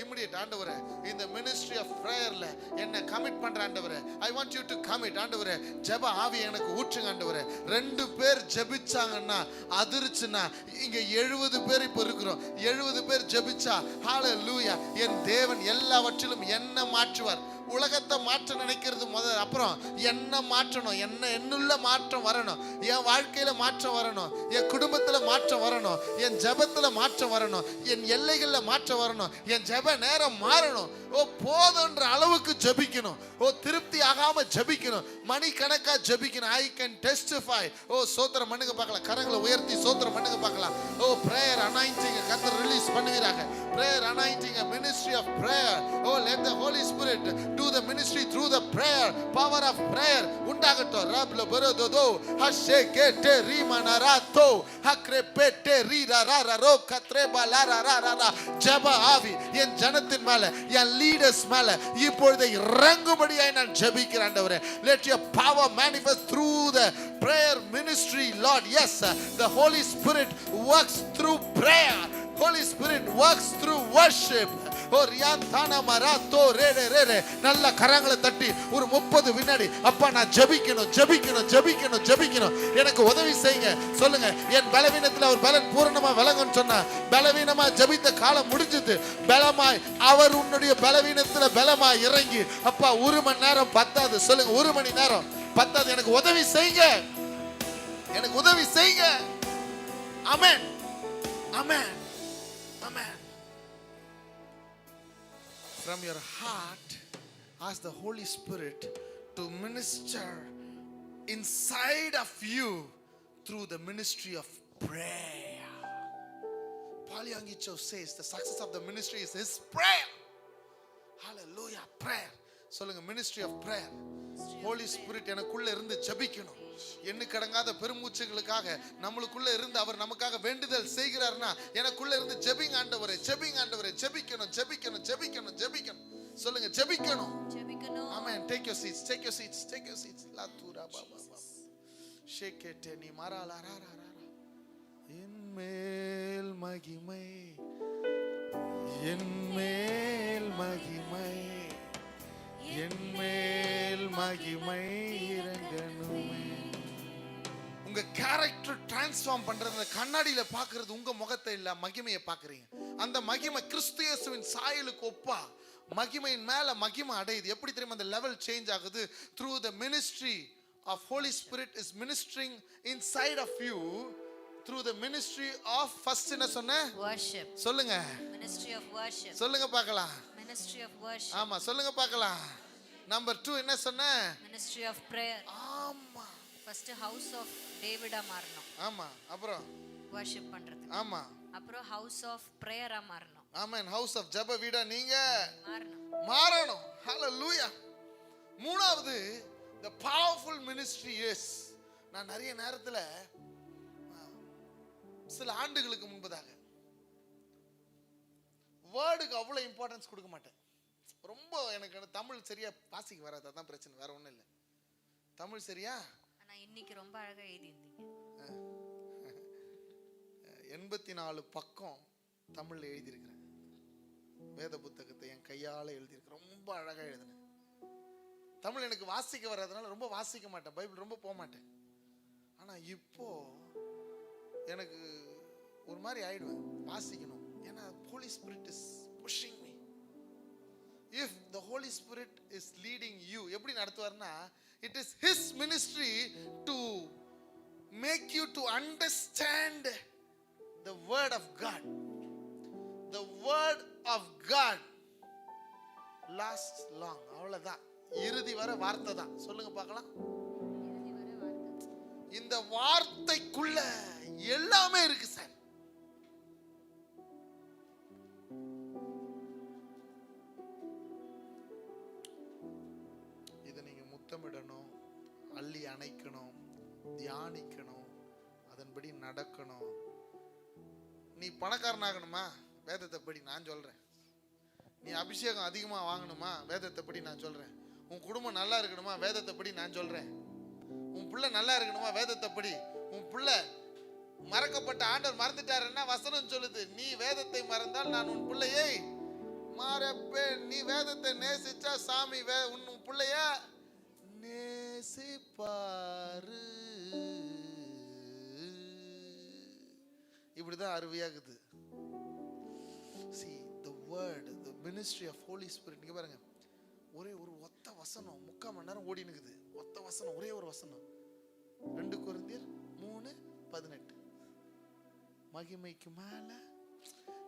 இமிடியேட்டா ஆண்டவரே, இந்த மினிஸ்ட்ரி ஆஃப் பிரேயர்ல என்ன கமிட் பண்ற ஆண்டவரே. I want you to commit ஆண்டவரே. ஜெப ஆவி எனக்கு ஊற்றுங்க ஆண்டவரே. 2 பேர் ஜெபிச்சாங்கன்னா அதிர்ச்சுன்னா, இங்க 70 பேர் இப்ப இருக்கிறோம். 70 பேர் ஜெபிச்சா ஹalleluya, என் தேவன் எல்லாவற்றிலும் என்ன மாற்றுவார். உலகத்தை மாற்ற நினைக்கிறது முதல், அப்புறம் என்ன மாற்றணும், என்னுள்ள மாற்றம் வரணும், என் வாழ்க்கையில மாற்றம் வரணும், என் குடும்பத்துல மாற்றம் வரணும், என் ஜெபத்துல மாற்றம் வரணும், என் எல்லைகள்ல மாற்றம் வரணும், என் ஜெப நேரம் மாறணும். ஓ போதுன்ற அளவுக்கு ஜெபிக்கணும். ஓ திருப்தி ஆகாம ஜெபிக்கணும், மணிக்கணக்கா ஜெபிக்கணும். I can testify. ஓ சோத்திரம் பண்ணுங்க பார்க்கலாம். கரங்களை உயர்த்தி சோத்திரம் பண்ணுங்க பார்க்கலாம். ஓ பிரேயர் அனாயிண்டிங் கர்த்தர் ரிலீஸ் பண்ணுவீராக. Prayer anointing, ministry of prayer. Oh, let the Holy Spirit do the ministry through the prayer, power of prayer. ஆகட்டும். ரப்ல பரதோ ஹஷேகேட்டே ரீமனராதோ ஹக்ரேபேட்டே ரீரரரரோ கத்ரேபலரரரரா. ஜெப ஆவி என் ஜனத்தின் மேல, என் லீடர்ஸ் மேல இப்பொழுது இறங்கும்படியாய் நான் ஜெபிக்கிறேன் ஆண்டவரே. Let your power manifest through the prayer ministry, Lord. Yes, the Holy Spirit works through prayer. Holy Spirit works through worship. ஓ ரியாந்தானா மராத்தோ ரேரே ரேரே. நல்ல கரங்களை தட்டி ஒரு 30 வினாடி அப்பா நான் ஜெபிக்கணும் ஜெபிக்கணும் ஜெபிக்கணும் ஜெபிக்கணும், எனக்கு உதவி செய்யுங்க சொல்லுங்க. என் பலவீனத்தில் அவர் பலன் பூரணமா விளங்கும்னு சொன்னா, பலவீனமா ஜெபித்த காலம் முடிஞ்சது. பலமாய் அவர் உன்னுடைய பலவீனத்தில் பலமாய் இறங்கி, அப்பா 1 மணி நேரம் பத்தாது சொல்லுங்க, 1 மணி நேரம் பத்தாது, எனக்கு உதவி செய்யுங்க, எனக்கு உதவி செய்யுங்க. ஆமென் ஆமென் ஆமென். From your heart, ask the Holy Spirit to minister inside of you through the ministry of prayer. Paul Yangicho says the success of the ministry is his prayer. Hallelujah, prayer. சொல்லுங்க, ministry of prayer. Holy Spirit எனக்குள்ள இருந்து ஜெபிக்கணும். எண்ணுக்கடங்காத பெருமூச்சுகளுக்காக நம்மளுக்குள்ள இருந்து அவர் நமக்காக வேண்டுதல் செய்கிறார்னா, எனக்குள்ள இருந்து ஜெபிங்க ஆண்டவரே, ஜெபிங்க ஆண்டவரே, ஜெபிக்கணும் ஜெபிக்கணும் ஜெபிக்கணும் ஜெபிக்கணும் சொல்லுங்க, ஜெபிக்கணும். ஆமென். Take your seats, take your seats, take your seats. லாத்துரா Baba ஷேகேட்டே நீ மாராலாராரா. என்மேல் மகிமை, என்மேல் மகிமை, என்மேல் மகிமை இறங்கணுமே. உங்க கேரக்டர் டிரான்ஸ்ஃபார்ம் பண்றது, அந்த கண்ணாடியில பாக்குறது உங்க முகத்தை இல்ல, மகிமையை பாக்குறீங்க. அந்த மகிமை கிறிஸ்து இயேசுவின் சாயலுக்கு ஒப்பா மகிமையின் மேல மகிமை அடையுது. எப்படி தெரியுமா அந்த லெவல் சேஞ்ச் ஆகுது? through the ministry of Holy Spirit is ministering inside of you through the ministry of first என்ன சொன்ன? worship. சொல்லுங்க, ministry of worship. சொல்லுங்க பார்க்கலாம், ministry of worship. ஆமா சொல்லுங்க பார்க்கலாம். நம்பர் 2 என்ன சொன்ன? ministry of prayer. ஆமா, ஃபர்ஸ்ட் ஹவுஸ் ஆஃப் டேவிடா மாறணும். ஆமா, அப்புறம் worship பண்றது. ஆமா, அப்புறம் ஹவுஸ் ஆஃப் பிரேயரா மாறணும். ஆமென். ஹவுஸ் ஆஃப் ஜெப வீடா நீங்க மாறணும். ஹalleluya. மூணாவது the powerful ministry is, நான் நிறைய நேரத்துல சில ஆண்டுகளுக்கு முன்பதாக வேர்டுக்கு அவ்வளவு இம்பார்ட்டன்ஸ் கொடுக்க மாட்டேன். ரொம்ப எனக்கு தமிழ் சரியா வாசிக்க வராது, அதான் பிரச்சனை, வேற ஒண்ணும் இல்லை. தமிழ் சரியா? ஆனா இன்னைக்கு ரொம்ப அழகா எழுதியிருந்தீங்க. 84 பக்கம் தமிழ்ல எழுதியிருக்கிறேன். வேத புத்தகத்தை என் கையால எழுதியிருக்கிறேன். ரொம்ப அழகா எழுதினேன். தமிழ் எனக்கு வாசிக்க வராதனால ரொம்ப வாசிக்க மாட்டேன், பைபிள் ரொம்ப போக மாட்டேன். ஆனா இப்போ எனக்கு ஒரு மாதிரி ஆயிடுவேன், வாசிக்கணும். ஏன்னா Holy Spirit is pushing me. If the Holy Spirit is leading you, எப்படி நடத்துவார்னா, it is his ministry to make you to understand the word of God. The word of God lasts long. அவ்வளவுதான், இறுதி வரை வார்த்தை தான். சொல்லுங்க பார்க்கலாம். இந்த வார்த்தைக்குள்ள எல்லாமே இருக்கு சார். இதை நீங்க முத்தமிடணும், அள்ளி அணைக்கணும், தியானிக்கணும், அதன்படி நடக்கணும். நீ பணக்காரனாகணுமா? வேதத்தை படி நான் சொல்றேன். நீ அபிஷேகம் அதிகமா வாங்கணுமா? வேதத்தை படி நான் சொல்றேன். உன் குடும்பம் நல்லா இருக்கணுமா? வேதத்தை படி நான் சொல்றேன். உன் பிள்ளை நல்லா இருக்கணுமா? வேதத்தை படி. உன் பிள்ளை மறக்கப்பட்ட ஆண்டவர் மறந்துட்டாருன்னா வசனம் சொல்லுது, நீ வேதத்தை மறந்தால் நான் உன் பிள்ளையை மறப்பேன். நீ வேதத்தை நேசிச்சா சாமி உன் பிள்ளைய நேசிப்பாரு. இப்படிதான் அருவியாகுது. See the word, the ministry of Holy Spirit. நீங்க பாருங்க, ஒரே ஒரு ஒத்த வசனம் 3/4 மணி நேரம் ஓடி நிக்குது. ஒத்த வசனம், ஒரே ஒரு வசனம். 2 கொரிந்தியர் 3:18. மகிமைக்கு மேல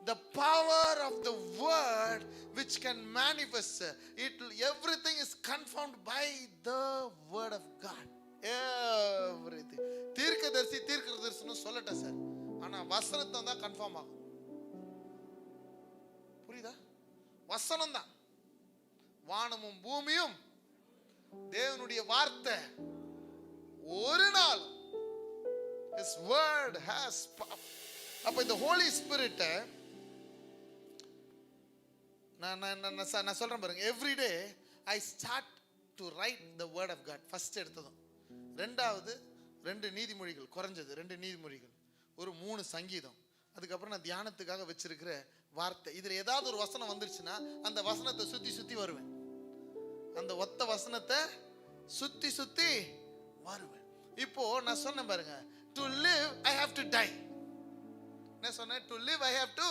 the power of the word which can manifest it, everything is confirmed by the word of God. Everything. தீர்க்கதரிசனம் சொல்லட்ட சார், ஆனா வசனத்தை தான் கன்ஃபார்ம் ஆகும். புரியுதா? வசனம் தான். வானமும் பூமியும் தேவனுடைய வார்த்தை ஒரு நாள். His word has power. அப்ப இந்த ஹோலி ஸ்பிரிட் நான் சொல்றேன் பாருங்க, every day I start to write the word of God. First எடுத்ததும், ரெண்டாவது 2 நீதிமொழிகள், குறைஞ்சது 2 நீதிமொழிகள், ஒரு 3 சங்கீதம், அதுக்கப்புறம் நான் தியானத்துக்காக வச்சிருக்கிற வார்த்தை. இதுல ஏதாவது ஒரு வசனம் வந்துருச்சுன்னா அந்த வசனத்தை சுத்தி சுத்தி வருவேன். அந்த ஒத்த வசனத்தை சுத்தி சுத்தி வருவேன். இப்போ நான் சொன்னேன் பாருங்க, to live I have to tie. என்ன சொன்னேன்? To live I have to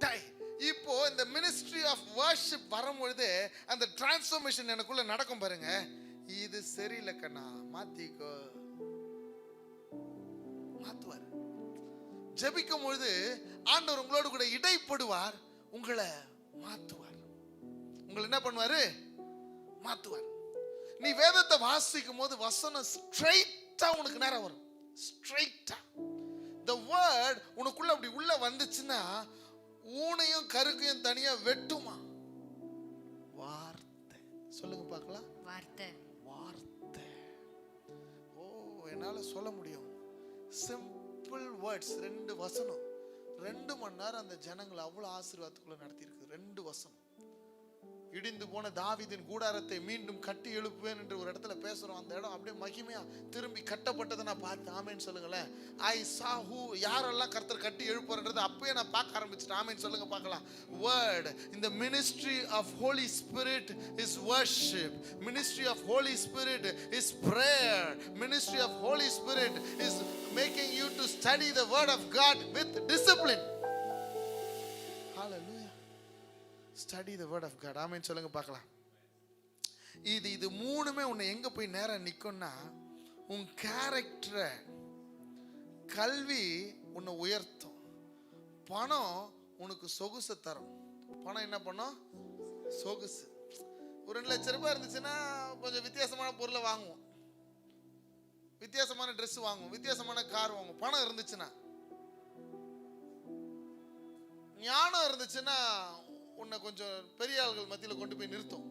tie. இப்போ இந்த மினிஸ்ட்ரி ஆஃப் வர்ஷிப் வரும்பொழுது அந்த டிரான்ஸ்ஃபர்மேஷன் எனக்குள்ள நடக்கும் பாருங்க. இது சரியில்லை கண்ணா, மாத்திக்கோ, மாத்துவார். ஜெபிக்கும் பொழுது ஆண்டவர் உங்களோடு கூட இடைப்படுவார், உங்களை மாத்துவார். உங்களை என்ன பண்ணுவாரு? மாத்துவார். நீ வேதத்தை வாசிக்கும் போது வசனம் ஸ்ட்ரைட்டா உனக்கு நேரம் வரும். ஸ்ட்ரைட்டா the word உனக்குள்ள அப்படி உள்ள வந்துச்சுன்னா ஊனையும் கருக்கையும் தனியா வெட்டுமா. வார்த்தை சொல்லுங்க பார்க்கலாம். வார்த்தை. வார்த்தை. ஓ, என்னால சொல்ல முடியும். சிம்பிள் வேர்ட்ஸ், 2 வசனம், 2 மணி நேரம் அந்த ஜனங்களை அவ்வளவு ஆசீர்வாதத்துக்குள்ள நடத்தி இருக்கு. 2 வசனம். இடிந்து போன தாவீதின் கூடாரத்தை மீண்டும் கட்டி எழுப்புவேன் என்று ஒரு இடத்துல பேசுறோம். அந்த இடம் அப்படியே மகிமையா திரும்பி கட்டப்பட்டதை நான் பார்த்தேன். ஆமேன்னு சொல்லுங்களேன். ஐ saw who, யாரெல்லாம் கர்த்தர் கட்டி எழுப்புறன்றது அப்பவே நான் பார்க்க ஆரம்பிச்சிட்டேன். ஆமேன்னு சொல்லுங்க பார்க்கலாம். Word in the ministry of Holy Spirit is worship. Ministry of Holy Spirit is prayer. Ministry of Holy Spirit is making you to study the word of God with discipline. Hallelujah. Study the word of God. ஆமென் சொல்லுங்க பார்க்கலாம். இது மூணுமே உன்னை எங்க போய் நேரா நிக்கும்னா, உன் கேரக்டரை, கல்வி உன்னை உயர்த்தும், பணம் உனக்கு சொகுசு தரும். பணம் என்ன பண்ணும்? சொகுசு. ஒரு 2 லட்சம் ரூபாய் இருந்துச்சுன்னா கொஞ்சம் வித்தியாசமான பொருளை வாங்குவோம், வித்தியாசமான ட்ரெஸ் வாங்குவோம், வித்தியாசமான கார் வாங்குவோம். பணம் இருந்துச்சுன்னா. ஞானம் இருந்துச்சுன்னா உன்னை கொஞ்சம் பெரிய ஆள்கள் மத்தியில் கொண்டு போய் நிறுத்தும்.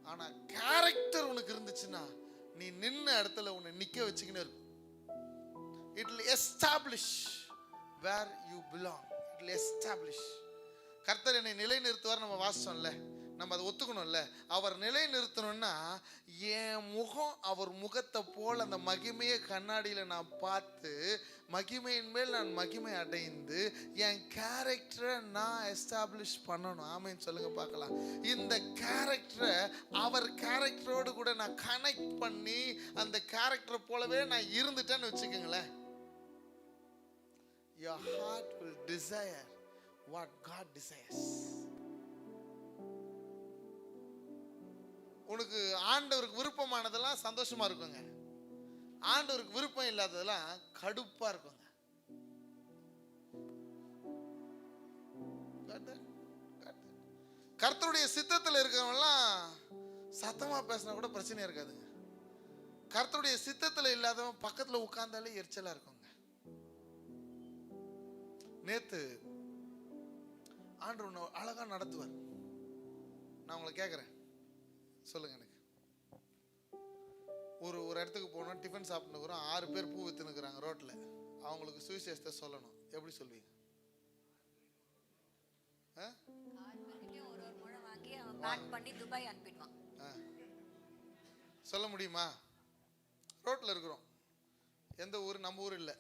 ஆனா கேரக்டர் உனக்கு இருந்துச்சுன்னா நீ நின்ன இடத்துல உன்னை நிக்க வச்சுக்கினே இருக்கும். It will establish where you belong. It will establish. கர்த்தர் என்னை நிலைநிறுத்துவார் நம்ம வாசிச்சோம்ல, நம்ம அதை ஒத்துக்கணும்ல. அவர் நிலை நிறுத்தணும்னா என் முகம் அவர் முகத்தை போல் அந்த மகிமையை கண்ணாடியில் நான் பார்த்து மகிமையின் மேல் நான் மகிமை அடைந்து என் கேரக்டரை நான் எஸ்டாப்ளிஷ் பண்ணணும். ஆமேன்னு சொல்லுங்க பார்க்கலாம். இந்த கேரக்டரை அவர் கேரக்டரோடு கூட நான் கனெக்ட் பண்ணி அந்த கேரக்டரை போலவே நான் இருந்துட்டேன்னு வச்சுக்கோங்களேன். Your heart will desire what God desires. உனக்கு ஆண்டவருக்கு விருப்பமானதெல்லாம் சந்தோஷமா இருக்குங்க, ஆண்டவருக்கு விருப்பம் இல்லாததெல்லாம் கடுப்பா இருக்குங்க. கர்த்தருடைய சித்தத்தில் இருக்கிறவங்கலாம் சத்தமா பேசினா கூட பிரச்சனை இருக்காதுங்க. கர்த்தருடைய சித்தத்தில் இல்லாதவன் பக்கத்துல உட்கார்ந்தாலே எரிச்சலா இருக்குங்க. நேத்து ஆண்டவர் அழகா நடத்துவார். நான் உங்களை கேட்கிறேன், சொல்லுங்க. எனக்கு ஒரு இடத்துக்கு போனோம், டிஃபன் சாப்பிட்டுக்கிறோம், 6 பேர் பூ வித்துனுக்குறாங்க ரோட்ல. அவங்களுக்கு சுவிசேஷத்தை சொல்லணும், எப்படி சொல்வீங்க? சொல்ல முடியுமா? ரோட்ல இருக்கிறோம். எந்த ஊர்? நம்ம ஊர் இல்லை,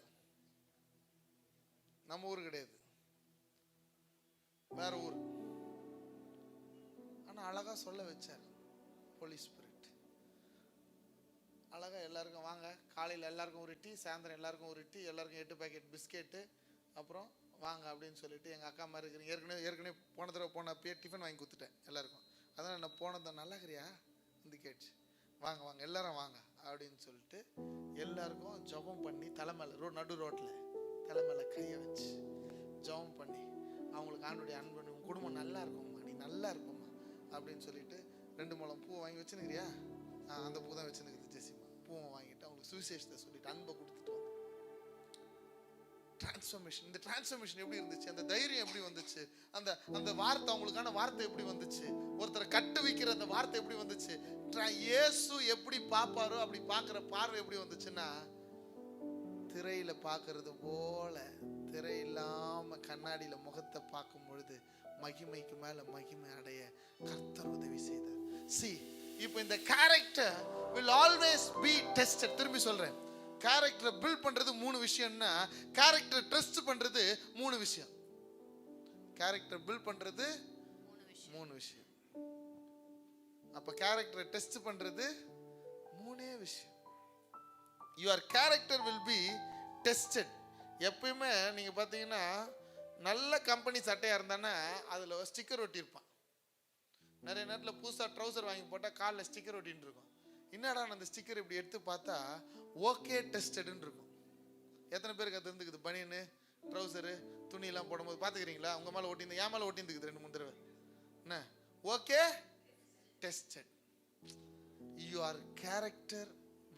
நம்ம ஊர் கிடையாது, வேற ஊர். ஆனா அழகா சொல்ல வச்சார் ஹோலி ஸ்பிரிட். அழகா எல்லாருக்கும் வாங்க, காலையில் எல்லாருக்கும் ஒரு டீ, சாயந்தரம் எல்லாருக்கும் ஒரு டீ, எல்லாருக்கும் 8 பாக்கெட் பிஸ்கெட்டு, அப்புறம் வாங்க அப்படின்னு சொல்லிட்டு எங்கள் அக்கா மாதிரி இருக்கிறீங்க. ஏற்கனவே போன தடவை போனப்பயே டிஃபன் வாங்கி கொடுத்துட்டேன் எல்லாருக்கும். அதான் நான் போனதை நல்லா இருக்கிறியா வந்து கேட்டுச்சு. வாங்க வாங்க எல்லாரும் வாங்க அப்படின்னு சொல்லிட்டு எல்லாருக்கும் ஜபம் பண்ணி தலைமையில் நடு ரோட்டில் தலைமையில் கையை வச்சு ஜபம் பண்ணி அவங்களுக்கு ஆண்டுடைய அன்பு, உன் குடும்பம் நல்லா இருக்கும்மா, நீ நல்லா இருக்கும்மா அப்படின்னு சொல்லிட்டு 2 முழம் பூவை வாங்கி வச்சுனுக்கிறியா? அந்த பூ தான் வச்சுனுக்குது ஜெசிமா. பூவை வாங்கிட்டு அவங்களுக்கு சுவிசேஷத்தை சொல்லிட்டு அன்பை கொடுத்துட்டு வந்து டிரான்ஸ்ஃபர்மேஷன். இந்த டிரான்ஸ்ஃபர்மேஷன் எப்படி இருந்துச்சு, அந்த தைரியம் எப்படி வந்துச்சு, அந்த அந்த வார்த்தை, அவங்களுக்கான வார்த்தை எப்படி வந்துச்சு, ஒருத்தரை கட்டு வைக்கிற அந்த வார்த்தை எப்படி வந்துச்சு, இயேசு எப்படி பார்ப்பாரோ அப்படி பார்க்குற பார்வை எப்படி வந்துச்சுன்னா, திரையில பார்க்கறது போல திரை இல்லாம கண்ணாடியில முகத்தை பார்க்கும் பொழுது மகிமைக்கு மேல மகிமை அடைய கர்த்தர் உதவி செய்தார். See, இப்போ இந்த character will always be tested. திரும்பி சொல்றேன், கேரக்டரை பில்ட் பண்றது 3 விஷயம்னா, கேரக்டரை டெஸ்ட் பண்றது 3 விஷயம். கேரக்டர் பில்ட் பண்றது 3 விஷயம். அப்ப கேரக்டரை டெஸ்ட் பண்றது 3 விஷயம். your character will be tested. எப்பயுமே நீங்க பாத்தீங்கன்னா, நல்ல கம்பெனி சட்டையா இருந்தானே அதுல ஸ்டிக்கர் ஒட்டி இருப்பான். நிறைய நேரத்தில் புதுசா ட்ரௌசர் வாங்கி போட்டா காலில் ஸ்டிக்கர் ஒட்டின்னு இருக்கும். என்னடா அந்த ஸ்டிக்கர் இப்படி எடுத்து பார்த்தா ஓகே டெஸ்டட்னு இருக்கும். எத்தனை பேருக்கு அது இருந்துக்குது? பனியனு ட்ரௌசரு துணியெல்லாம் போடும்போது பார்த்துக்கிறீங்களா? உங்க மேலே ஒட்டிந்து, என் மேலே ஒட்டிந்துக்குது 2-3 தடவை. என்ன okay tested. your character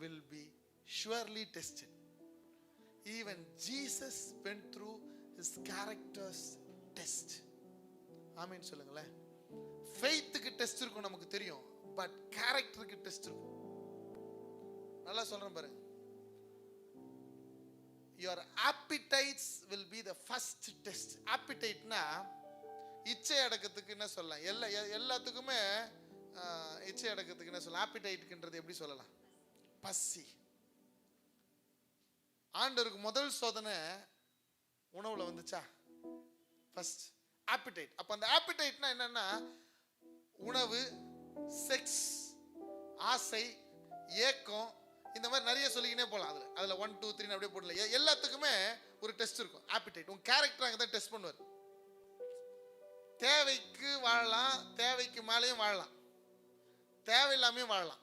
will be surely tested. Even Jesus went through his character's test. ஆமென் சொல்லுங்களேன். ஃபெய்த்துக்கு டெஸ்ட் இருக்கும் நமக்கு தெரியும், பட் கேரக்டருக்கு டெஸ்ட் இருக்கும். நல்லா சொல்றேன் பாருங்க. your appetites will be the first test. appetiteனா இச்சை அடக்கத்துக்கு என்ன சொல்லலாம்? எல்லாத்துக்குமே இச்சை அடக்கத்துக்கு என்ன சொல்லலாம்? appetiteன்றது எப்படி சொல்லலாம்? பசி. ஆண்டவருக்கு முதல் சோதனை உணவுல வந்துச்சா? First appetite. அப்ப அந்த appetiteனா என்னன்னா, உணவு, செக்ஸ், ஆசை, ஏக்கம், இந்த மாதிரி நிறைய சொல்லிக்கினே போகலாம். அதில் 1 2 3 அப்படியே போடல. எல்லாத்துக்குமே ஒரு டெஸ்ட் இருக்கும். appetite. உங்க கேரக்டர் அங்கே தான் டெஸ்ட் பண்ணுவார். தேவைக்கு வாழலாம், தேவைக்கு மேலேயும் வாழலாம், தேவையில்லாமையும் வாழலாம்.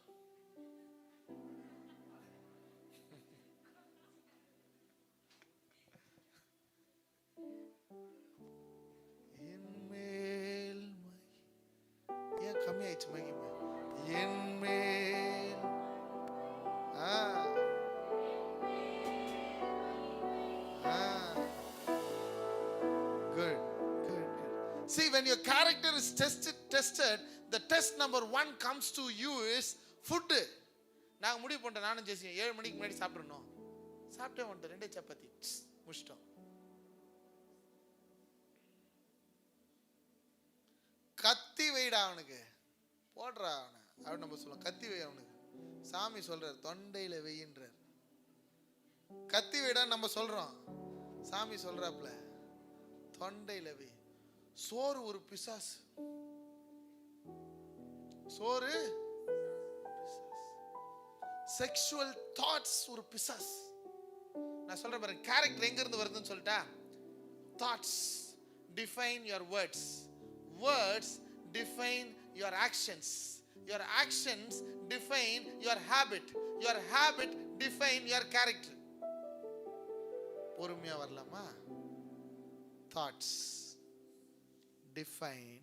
ஏன் கம்மியாயிடுச்சு மகிமை? என்மேல் good. See, when your character is tested, the test number 1 comes to you is food. நாங்க முடிவு பண்ணிட்டோம், நானும் ஜெசியும் 7 மணிக்கு முன்னாடி சாப்பிடணும். சாப்பிட்டே வந்துட்டோம், 2 சப்பாத்தி முடிச்சிட்டோம். கத்தி வைடா அவனுக்கு, போடுறா அவனை அப்படின்னு நம்ம சொல்லுவோம். கத்தி வை அவனுக்கு. சாமி சொல்றார் தொண்டையில வெயின்றார். கத்தி வைடான்னு நம்ம சொல்றோம், சாமி சொல்றாப்ல தொண்டையில வை. சோறு ஒரு பிசாசு. சோறு செக்ஷுவல் தாட்ஸ் ஒரு பிசாஸ். நான் சொல்றேன் பாருங்க, கேரக்டர் எங்க இருந்து வருதுன்னு சொல்லிட்டா, thoughts define your words, words define your actions, your actions define your habit define your character. பொறுமையா வரலாமா? thoughts define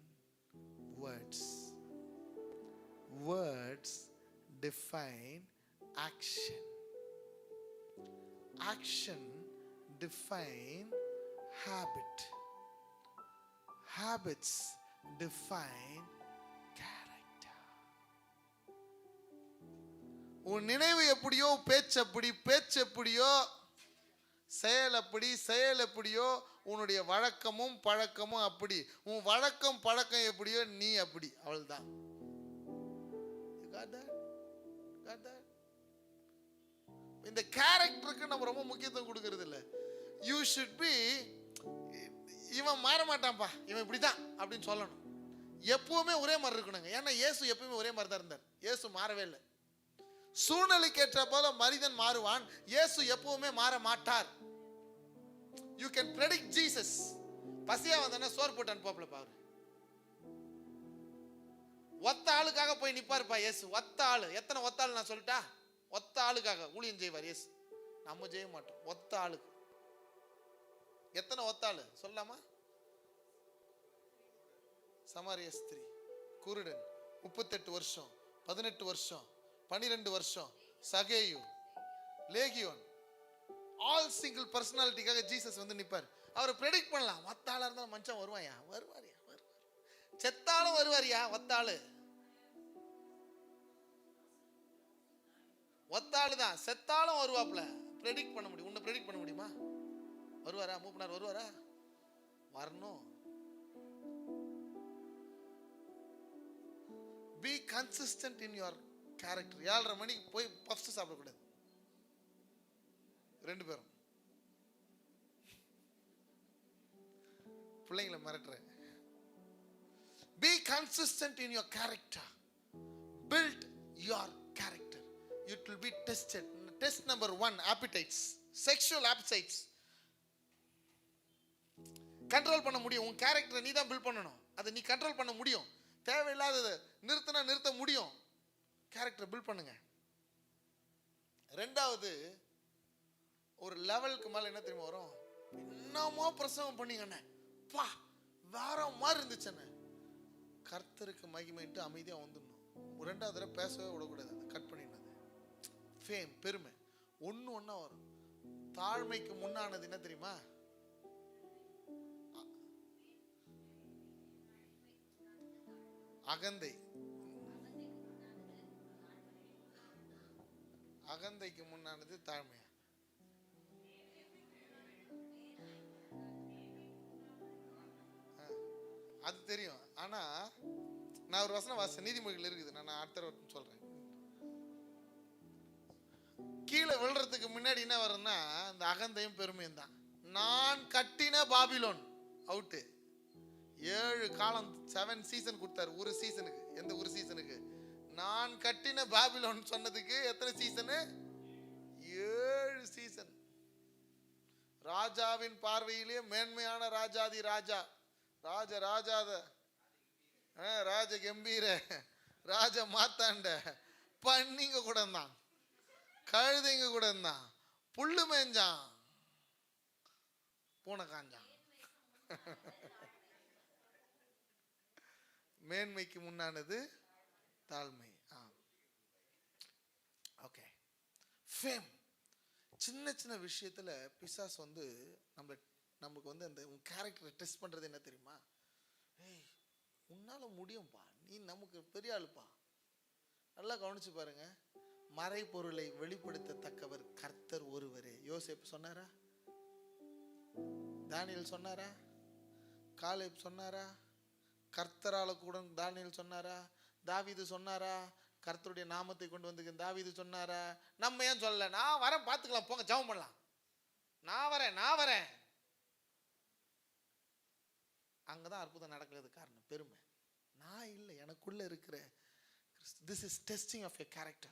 words, words define action, action define habit, habits define character. உன் நினைவு எப்படியோ பேச்சு அப்படி, பேச்சு எப்படியோ செயல் அப்படி, செயல் எப்படியோ உன்னுடைய வழக்கமும் பழக்கமும் அப்படி. உன் வழக்கம் பழக்கம் எப்படியோ நீ அப்படி. அவ்வளவுதான். இந்த கேரக்டருக்கு நம்ம ரொம்ப முக்கியத்துவம் கொடுக்கறது இல்லை. யூ ஷுட் பி, இவன் மாற மாட்டான்ப்பா, இவன் இப்படிதான் அப்படின்னு சொல்லணும். எப்பவுமே ஒரே மாதிரி இருக்கணுங்க. ஏன்னா இயேசு எப்பவுமே ஒரே மாதிரி தான் இருந்தார். இயேசு மாறவே இல்லை. சூழ்நிலைக்கு ஏற்ற போல மனிதன் மாறுவான், இயேசு எப்பவுமே மாற மாட்டார். You can predict Jesus. பசியா வந்தானே சோறு போட்டு அனுப்பாப்ல பாரு. ஒத்த ஆளுக்காக போய் நிப்பாருப்பா இயேசு. ஒத்த ஆளு. எத்தனை ஒத்த ஆளு நான் சொல்லிட்டா? ஒத்த ஆளுக்காக ஊழியம் செய்வார் இயேசு. நம்ம செய்ய மாட்டோம். ஒத்த ஆளுக்கு. எத்தனை ஒத்தாளு சொல்லாமா? சமாரிய ஸ்திரீ, குருடன், 38 வருஷம், 18 வருஷம், 12 வருஷம், சகேயு, லேகியோன், ஆல் சிங்கிள் பர்சனாலிட்டிக்காக ஜீசஸ் வந்து நிற்பார். அவரை ப்ரெடிக்ட் பண்ணலாம். ஒத்தாளா இருந்தாலும் மனுஷன் வருவாயா, வருவாரியா, வருவார். செத்தாலும் வருவாரியா ஒத்தாளு. ஒத்தாளு தான், செத்தாலும் வருவாப்ல. ப்ரெடிக்ட் பண்ண முடியும். உன்னை ப்ரெடிக்ட் பண்ண முடியுமா? வருவாரா? மூப்பனார் வருவாரா? வரணும். Be consistent in your character. 7:30 மணிக்கு போய் பப்ஸ் சாப்பிடக்கூடாது 2 பேரும். பிள்ளைங்களை மிரட்டுறேன். Be consistent in your character. Build your character. It will be tested. Test number 1, appetites, sexual appetites. Control பண்ண முடியும். உன் கேரக்டரை நீ தான் பில்ட் பண்ணணும். அதை நீ கண்ட்ரோல் பண்ண முடியும். தேவையில்லாதது நிறுத்தினா நிறுத்த முடியும். கேரக்டரை பில்ட் பண்ணுங்க. 2வது, ஒரு லெவலுக்கு மேல என்ன தெரியுமா வரும்? என்னமா பிரசவம் பண்ணீங்கண்ணே, பா வேற மாதிரி இருந்துச்சுண்ணே. கர்த்தருக்கு மகிமைட்டு அமைதியா வந்துடணும். 2வது தடவை பேசவே விடக்கூடாது. அதை கட் பண்ணினது. ஃபேம், பெருமை ஒண்ணா வரும். தாழ்மைக்கு முன்னானது என்ன தெரியுமா? அகந்தை. அகந்தைக்கு முன்னானது தாழ்மையா? அது தெரியும். ஆனா நான் ஒரு வசனம் வாச நீதிமொழிகள் இருக்குது, நான் அடுத்த தடவை சொல்றேன். கீழே விழுறதுக்கு முன்னாடி என்ன வரும்னா இந்த அகந்தையும் பெருமையும் தான். நான் கட்டின பாபிலோன் அவுட்டு. 7 காலம் 7 சீசன் கொடுத்தாரு ஒரு சீசனுக்கு. எந்த ஒரு சீசனுக்கு? நான் கட்டின பாபிலோன் சொன்னதுக்கு எத்தனை சீசனு? 7 சீசன். ராஜாவின் பார்வையிலே மேன்மையான ராஜாதி ராஜா, ராஜாத ராஜ கம்பீர, ராஜ மாத்தாண்ட, பண்ணிங்க கூட தான், கழுதைங்க கூட இருந்தான், புல்லு மேஞ்சான், பூனை காஞ்சான். மேன்மைக்கு முன்னானது தாழ்மை. ஓகே. ஃபேம். சின்ன சின்ன விஷயத்துல பிசாஸ் வந்து நமக்கு வந்து அந்த உன் கேரக்டரை டெஸ்ட் பண்றது என்ன தெரியுமா? ஏய் உன்னால முடியும்பா, நீ நமக்கு பெரிய ஆளுப்பா. நல்லா கவனிச்சு பாருங்க. மறைபொருளை வெளிப்படுத்தத்தக்கவர் கர்த்தர் ஒருவரே. யோசேப்பு சொன்னாரா? தானியேல் சொன்னாரா? காலேப் சொன்னாரா? கர்த்தரால கூட தானியேல் சொன்னாரா? தாவீது சொன்னாரா? கர்த்தருடைய நாமத்தை கொண்டு வந்து தாவீது சொன்னாரா? நம்ம ஏன் சொல்லல? நான் வரேன், பார்த்துக்கலாம், போங்க ஜெபம் பண்ணலாம், நான் வரேன். அங்கதான் அற்புதம் நடக்கிறது. காரணம் பெருமை. நான் இல்லை, எனக்குள்ள இருக்கிற. This is testing of your character.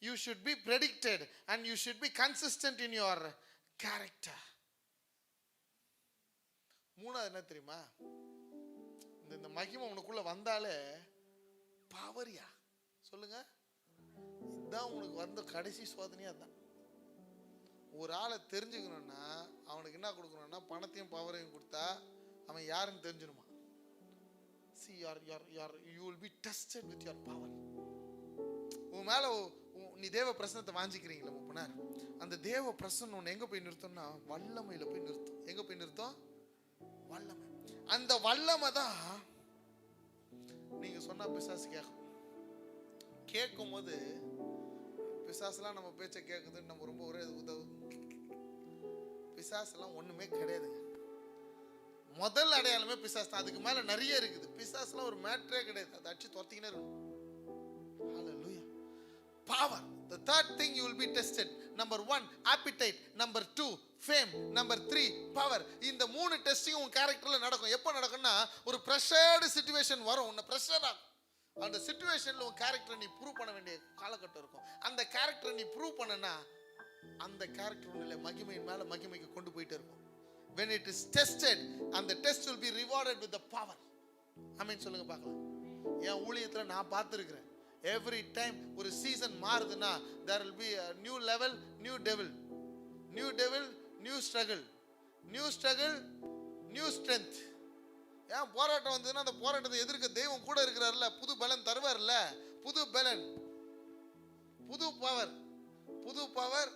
You should be predicted and you should be consistent in your character. 3வது என்ன தெரியுமா? இந்த மகிமை உனக்குள்ள வந்தாலே பவரியா சொல்லுங்க. இதுதான் உனக்கு வந்த கடைசி சோதனையா தான். ஒரு ஆளை தெரிஞ்சுக்கணும்னா அவனுக்கு என்ன கொடுக்கணும்னா பணத்தையும் பவரையும் கொடுத்தா அவன் யாருன்னு தெரிஞ்சிருமா. See, you will be tested with your power. உன் மேல நீ தேவ பிரசன்னத்தை வாஞ்சிக்கிறீங்களா மூப்பனார்? அந்த தேவ பிரசன்னம் உன்னை எங்க போய் நிறுத்தம்னா வல்லமையில போய் நிறுத்தும். எங்க போய் நிறுத்தும்? வல்லமை. அந்த வல்லமை தான் நீங்க சொன்னா பிசாசு கேட்கும் போது பிசாசுலாம் நம்ம பேச்சை கேட்குதுன்னு நம்ம ரொம்ப ஒரே உதவு. பிசாசுலாம் ஒண்ணுமே கிடையாதுங்க. முதல் அடையாளமே பிசாசு தான். அதுக்கு மேல நிறைய இருக்குது. பிசாசுலாம் ஒரு மேட்டரே கிடையாது. அதை அடிச்சு துரத்திக்கினே இருக்கணும். Hallelujah. Power. The third thing you will be tested. Number 1, appetite. Number 2, fame. Number 3, power. இந்த 3 டெஸ்டிங் உன் கேரக்டர்ல நடக்கும். எப்போ நடக்கும்னா ஒரு பிரஷர்டு சிச்சுவேஷன் வரும். உன்னை பிரஷர் ஆகும். அந்த சிச்சுவேஷன்ல உன் கேரக்டரை நீ ப்ரூவ் பண்ண வேண்டிய காலகட்டம் இருக்கும். அந்த கேரக்டரை நீ ப்ரூவ் பண்ணனா அந்த கேரக்டர் உன்னை மகிமையின் மேல மகிமைக்கு கொண்டு போயிட்டே இருக்கும். When it is tested, and the test will be rewarded with the power. ஆமென் சொல்லுங்க பார்க்கலாம். என் ஊழியத்துல நான் பார்த்திருக்கிறேன். Every time ஒரு season மாறுதுன்னா there will be a new level, new devil, new struggle, new strength. ஏன் போராட்டம் வந்ததுன்னா அந்த போராட்டத்தை எதிர்க்க தெய்வம் கூட இருக்கிறார்ல, புது பலன் தருவார்ல, புது பலன், புது பவர்,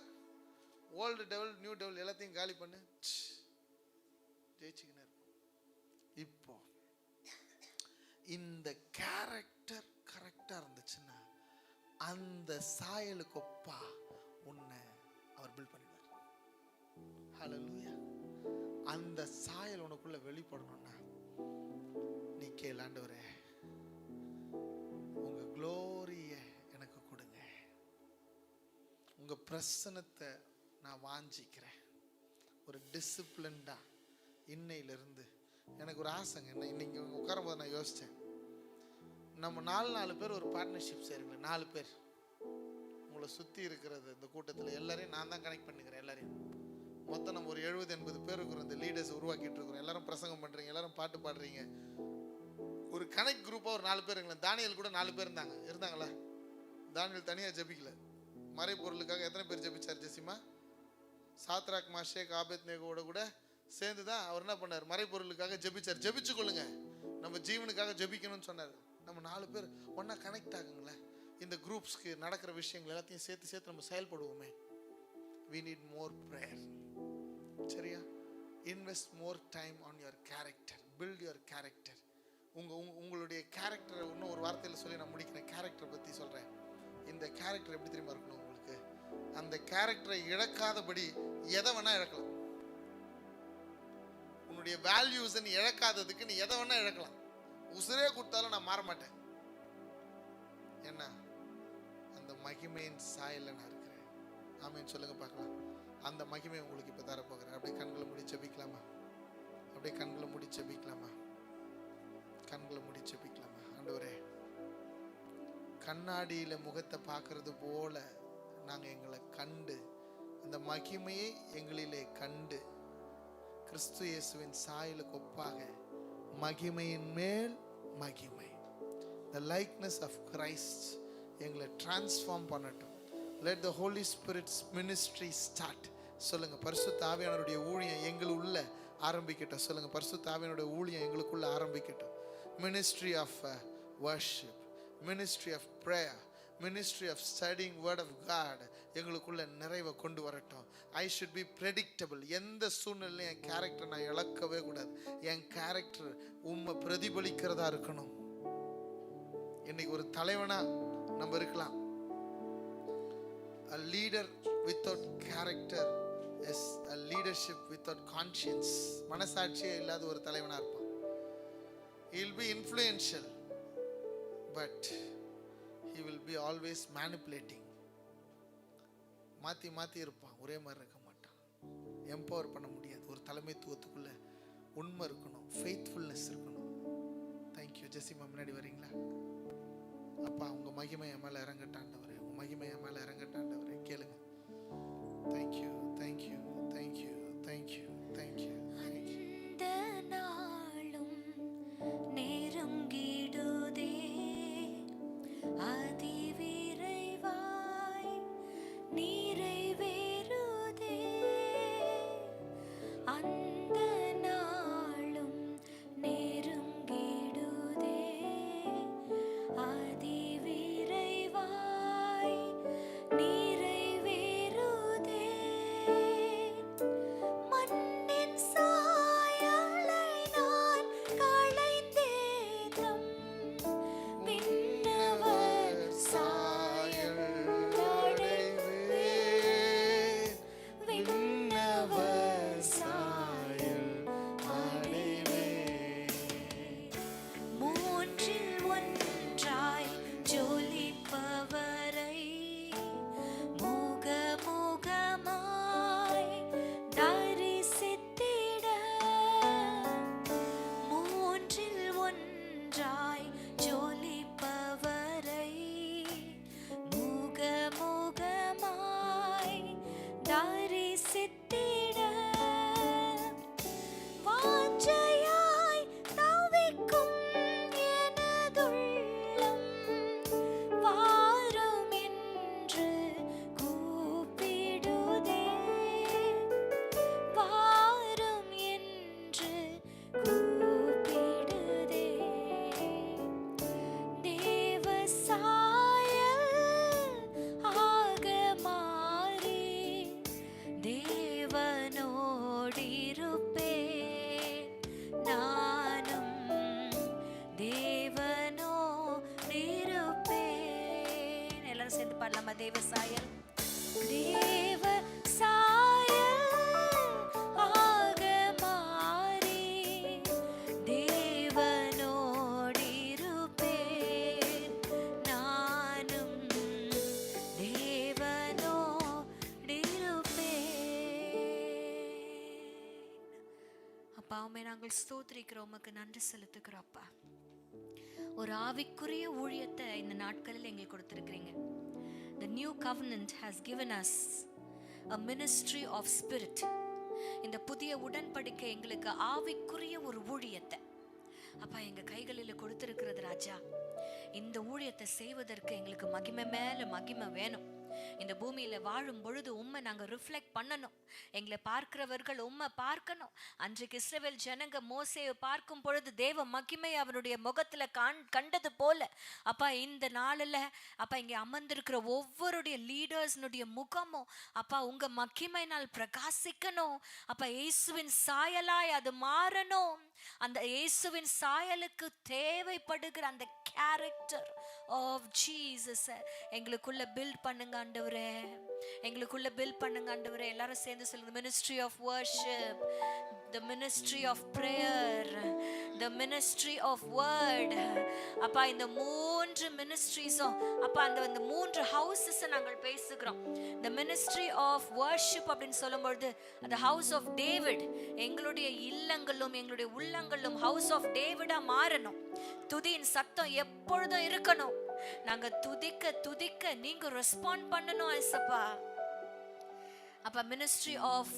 ஓல்டு டெவல் நியூ டெவல் எல்லாத்தையும் காலி பண்ணு, ஜெயிச்சுக்கினே இருப்போம். இப்போ இந்த கேரக்டர் கரெக்டா இருந்துச்சுன்னா அந்த சாயலுக்கு ஒப்பா உன்னை அவர் பில்ட் பண்ணிடுவார். ஹல்லேலூயா. அந்த சாயல் உனக்குள்ள வெளிப்படணும்னா நீ கேளு, ஆண்டவரே உங்க குளோரிய எனக்கு கொடுங்க, உங்க பிரசன்னத்தை நான் வாஞ்சிக்கிறேன். ஒரு டிசிப்ளின்டா இன்னையிலிருந்து எனக்கு ஒரு ஆசைங்க. இன்னைக்கு உட்காரும் போது நான் யோசித்தேன், நம்ம 4 பேர் ஒரு பார்ட்னர்ஷிப் சேருங்களேன். 4 பேர் உங்களை சுற்றி இருக்கிறது இந்த கூட்டத்தில் எல்லாரையும் நான் தான் கனெக்ட் பண்ணிக்கிறேன். எல்லாரையும் மொத்தம் நம்ம ஒரு 70-80 பேர் இருக்கிறோம். இந்த லீடர்ஸ் உருவாக்கிட்டு இருக்கிறோம். எல்லாரும் பிரசங்கம் பண்ணுறீங்க, எல்லாரும் பாட்டு பாடுறீங்க. ஒரு கனெக்ட் குரூப்பாக ஒரு 4 பேர் இருங்களேன். தானியல் கூட 4 பேர் இருந்தாங்களா? தானியல் தனியாக ஜெபிக்கல. மறைப்பொருளுக்காக எத்தனை பேர் ஜெபிச்சார் ஜெசிமா? சாத்ராக் மாஷேக் ஆபேத்நேகோட கூட சேர்ந்து தான் அவர் என்ன பண்ணார்? மறைப்பொருளுக்காக ஜெபிச்சார். ஜெபிச்சு கொள்ளுங்க, நம்ம ஜீவனுக்காக ஜெபிக்கணும்னு சொன்னார். நம்ம 4 பேர் ஒன்றா கனெக்ட் ஆகுங்களேன். இந்த குரூப்ஸ்க்கு நடக்கிற விஷயங்கள் எல்லாத்தையும் சேர்த்து நம்ம செயல்படுவோமே. we need more prayer. சரியா? Invest more time on your character, build your character. உங்களுடைய கேரக்டரை இன்னும் ஒரு வார்த்தையில் சொல்லி நான் முடிக்கிறேன். கேரக்டரை பற்றி சொல்கிறேன். இந்த கேரக்டர் எப்படி தெரியுமா இருக்கணும் உங்களுக்கு? அந்த கேரக்டரை இழக்காதபடி எதை வேணா இழக்கலாம். உன்னுடைய வேல்யூஸை நீ இழக்காததுக்கு நீ எதை வேணா இழக்கலாம். உசுரே கொடுத்தாலும் நான் மாற மாட்டேன். என்ன? அந்த மகிமையின் சாயல்ல நான் இருக்கிறேன். ஆமென் சொல்லுங்க பார்க்கலாம். அந்த மகிமை உங்களுக்கு இப்போ தரப்போகிறேன். அப்படியே கண்களை மூடி ஜெபிக்கலாமா? அப்படியே கண்களை மூடி ஜெபிக்கலாமா? கண்களை மூடி ஜெபிக்கலாமா? ஆண்டவரே, கண்ணாடியில முகத்தை பார்க்கறது போல நாங்கள் எங்களை கண்டு அந்த மகிமையை எங்களிலே கண்டு கிறிஸ்து இயேசுவின் சாயலுக்கு ஒப்பாக மகிமையின் மேல் மகிமை, the likeness of Christ எங்களை transform பண்ணட்டும். Let the Holy Spirit's ministry start. சொல்லுங்க, பரிசுத்த ஆவியானவருடைய ஊழியம் எங்கள் உள்ள ஆரம்பிக்கட்டும். சொல்லுங்க, பரிசுத்த ஆவியானவருடைய ஊழியம் எங்களுக்குள்ள ஆரம்பிக்கட்டும். Ministry of worship, ministry of prayer, ministry of studying word of God எங்களுக்குள்ள நிறைவை கொண்டு வரட்டும். I should be predictable. எந்த சூழ்நிலையும் என் கேரக்டர் நான் இழக்கவே கூடாது. என் கேரக்டர் உண்மை பிரதிபலிக்கிறதா இருக்கணும். இன்னைக்கு ஒரு தலைவனா நம்ம இருக்கலாம். A leader without character is a leadership without conscience. மனசாட்சியே இல்லாத ஒரு தலைவனா இருப்பான். He will be influential, but he will be always manipulating. மாத்தி இருப்பான், ஒரே மாதிரி இருக்க மாட்டான். எம்பவர் பண்ண முடியாது. ஒரு தலைமைத்துவத்துக்குள்ள உண்மை இருக்கணும், ஃபெய்த்ஃபுல்னஸ் இருக்கணும். தேங்க்யூ. ஜெசிமா முன்னாடி வரீங்களா? அப்பா, உங்க மகிமை என் மேல இறங்கட்டாண்டவரே, உங்க மகிமை என் மேல இறங்கட்டாண்டவரே. கேளுங்க. Thank you, thank you, thank you, thank you, thank you. அந்த நாளும் நெருங்கிடுதே, அதிவிரைவாய் நிறைவேறுதே. அந்த நாளும் நெருங்கிடுதே, அதிவிரைவாய் நிறைவேறுதே. மண்ணின் அப்பா உம்மை நாங்கள் ஸ்தோத்திரிக்கிறோம், உமக்கு நன்றி செலுத்துகிறோம் அப்பா. ஒரு ஆவிக்குரிய ஊழியத்தை இந்த நாட்களில் எங்களுக்கு கொடுத்திருக்கிறீங்க. The new covenant has given us a ministry of spirit. இந்த புதிய உடன்படிக்கை எங்களுக்கு ஆவிக்குரிய ஒரு ஊழியத்தை அப்பா எங்க கைகளில் கொடுத்திருக்கிறது ராஜா. இந்த ஊழியத்தை செய்வதற்கு எங்களுக்கு மகிமை மேல மகிமை வேணும். இந்த பூமியில வாழும் பொழுது உம்மை நாங்க ரிஃப்ளெக்ட் பண்ணணும். எங்களை பார்க்கிறவர்கள் உம்மை பார்க்கணும். அன்றைக்கு இஸ்ரவேல் ஜனங்க மோசேயை பார்க்கும் பொழுது தேவ மகிமை அவருடைய முகத்துல கண்டது போல அப்பா இந்த நாளில் அப்பா இங்கே அமர்ந்திருக்கிற ஒவ்வொருடைய லீடர்ஸ்னுடைய முகமும் அப்பா உங்க மகிமையினால் பிரகாசிக்கணும். அப்பா இயேசுவின் சாயலாய் அது மாறணும். அந்த இயேசுவின் சாயலுக்கு தேவைப்படுகிற அந்த கேரக்டர் ஆஃப் ஜீசஸ் எங்களுக்குள்ள பில்ட் பண்ணுங்க ஆண்டவரே, எங்களுக்குள்ள பில்ட் பண்ணுங்க ஆண்டவரே. எல்லாரும் சேர்ந்து சொல்லுங்க, ministry of worship, the ministry of prayer, the ministry of word. அப்பா இந்த மூன்று மினிஸ்ட்ரீஸும் அப்பா அந்த மூன்று ஹவுசஸ் நாங்கள் பேசுகிறோம். the ministry of worship அப்படின்னு சொல்லும்போது the house of David, எங்களுடைய இல்லங்களும் எங்களுடைய உள்ளங்களும் house of David-ஆ மாறணும். துதியின் சத்தம் எப்பொழுதும் இருக்கணும். நாங்க துதிக்க துதிக்க நீங்க ரெஸ்பாண்ட் பண்ணணும் ஏசப்பா. அப்ப மினிஸ்ட்ரி ஆஃப்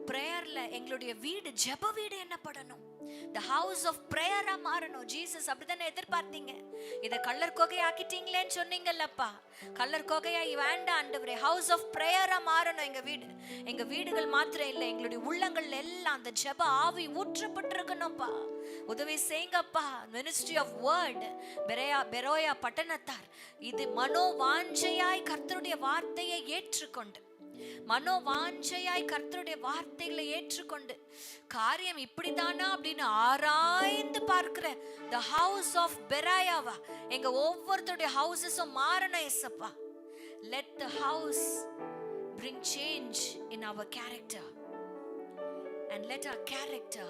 பிரேயர்ல எங்களுடைய வீடு ஜெப வீடு என்னப்படணும். the house of prayer-ஆ மாறணும். ஜீசஸ் அப்படித்தானே எதிர்பார்த்தீங்க. இதை கல்லர் கோகை ஆக்கிட்டீங்களேன்னு சொன்னீங்கல்லப்பா. கல்லர் கோகையாய் வேண்டாம் ஆண்டவரே, ஹவுஸ் ஆஃப் பிரேயரா மாறணும் எங்க வீடு. எங்க வீடுகள் மாத்திரம் இல்லை, எங்களுடைய உள்ளங்கள் எல்லாம் அந்த ஜெப ஆவி ஊற்றப்பட்டிருக்கணும்ப்பா. உதவி செய்யுங்கப்பா. மினிஸ்ட்ரி ஆஃப் வேர்ட் பெரோயா பட்டணத்தார் இது மனோவாஞ்சையாய் கர்த்தருடைய வார்த்தையை ஏற்றுக்கொண்டு மனோவாஞ்சையாய் கர்த்தருடைய வார்த்தைகளை ஏற்றுக்கொண்டு காரியம் இப்படிதானா அப்படின்னு ஆராய்ந்து பார்க்கிற the house of பெராயாவா எங்க ஒவ்வொருத்தருடைய ஹவுசஸும் மாறணும் ஏசப்பா. let the house bring change in our character and let our character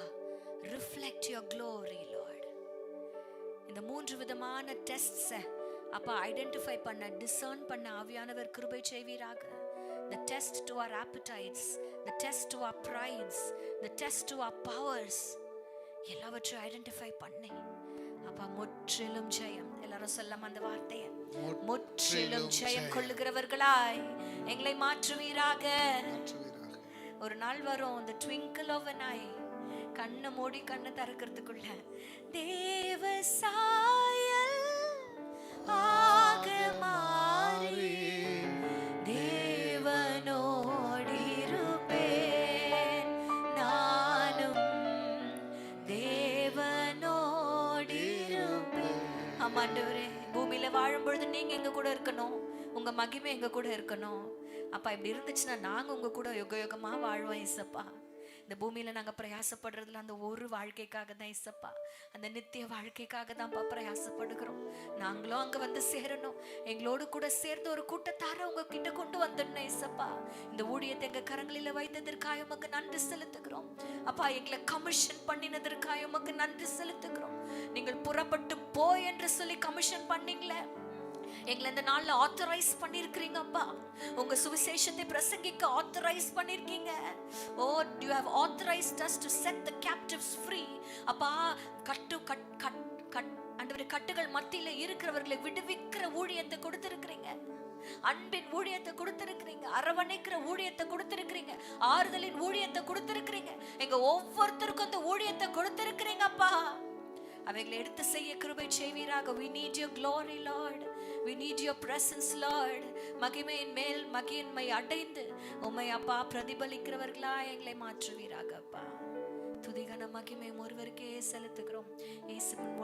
reflect your glory Lord. இந்த மூன்று விதமான டெஸ்ட்ஸ் அப்பா ஐடென்டிஃபை பண்ண டிசர்ன் பண்ண ஆவியானவர் கிருபை செய்வீராக. the test to our appetites, the test to our prides, the test to our powers எல்லாவற்றையும் ஐடென்டிஃபை பண்ணி அப்பா முற்றிலும் ஜெயம். எல்லாரும் சொல்லாம அந்த வார்த்தையை, முற்றிலும் ஜெயம் கொள்ளுகிறவர்களாய் எங்களை மாற்றுவீராக. ஒரு நாள் வரும், the twinkle of an eye, கண்ணை மூடி கண்ணை திறக்கிறதுக்குள்ள தேவ சாயல் ஆக மாறி தேவனோடிருப்பேன் நானும் தேவனோடிருப்பேன். ஆமாண்டவரே, பூமியில வாழும் பொழுது நீங்க எங்க கூட இருக்கணும், உங்க மகிமை எங்க கூட இருக்கணும். அப்பா இப்படி இருந்துச்சுன்னா நாங்க உங்க கூட யுக யுகமா வாழ்வோம் ஏசப்பா. இந்த பூமியில நாங்க பிரயாசப்படுறதுல அந்த ஒரு வாழ்க்கைக்காக தான் ஏசப்பா, அந்த நித்திய வாழ்க்கைக்காக தான் பிரயாசப்படுகிறோம். நாங்களும் அங்க வந்து சேரணும். எங்களோடு கூட சேர்ந்து ஒரு கூட்டத்தார உங்க கிட்ட கொண்டு வந்துடணும் ஏசப்பா. இந்த ஊழியத்தை எங்க கரங்களில வைத்ததற்காக உமக்கு நன்றி செலுத்துகிறோம் அப்பா. எங்களை கமிஷன் பண்ணினதற்காக உமக்கு நன்றி செலுத்துகிறோம். நீங்கள் புறப்பட்டு போ என்று சொல்லி கமிஷன் பண்ணீங்களே, எங்களை இந்த நாள்ல ஆத்தரைஸ் பண்ணிருக்கீங்க அப்பா. உங்க சுவிசேஷத்தை பிரசங்கிக்க ஆத்தரைஸ் பண்ணிருக்கீங்க. ஓ, you have authorized us to set the captives free. அப்பா, ஆண்டவரே கட்டுகள் மத்தியில இருக்கிறவர்களை விடுவிக்கிற ஊழியத்தை கொடுத்திருக்கிறீங்க. அன்பின் ஊழியத்தை கொடுத்திருக்கிறீங்க, அரவணைக்கிற ஊழியத்தை கொடுத்திருக்கிறீங்க, ஆறுதலின் ஊழியத்தை கொடுத்திருக்கிறீங்க. எங்க ஒவ்வொருத்தருக்கும் அந்த ஊழியத்தை கொடுத்திருக்கிறீங்க அப்பா. அவைகளை எடுத்து செய்ய கிருபை செய்வீராக. we need your glory Lord, we need your presence Lord. மகிமையின் மேல் மகிமை அடைந்து உம்மை அப்பா பிரதிபலிக்கிறவர்களா எங்களை மாற்றுவீராக அப்பா. துதிகன மகிமை ஒருவருக்கே செலுத்துகிறோம். இயேசுவின்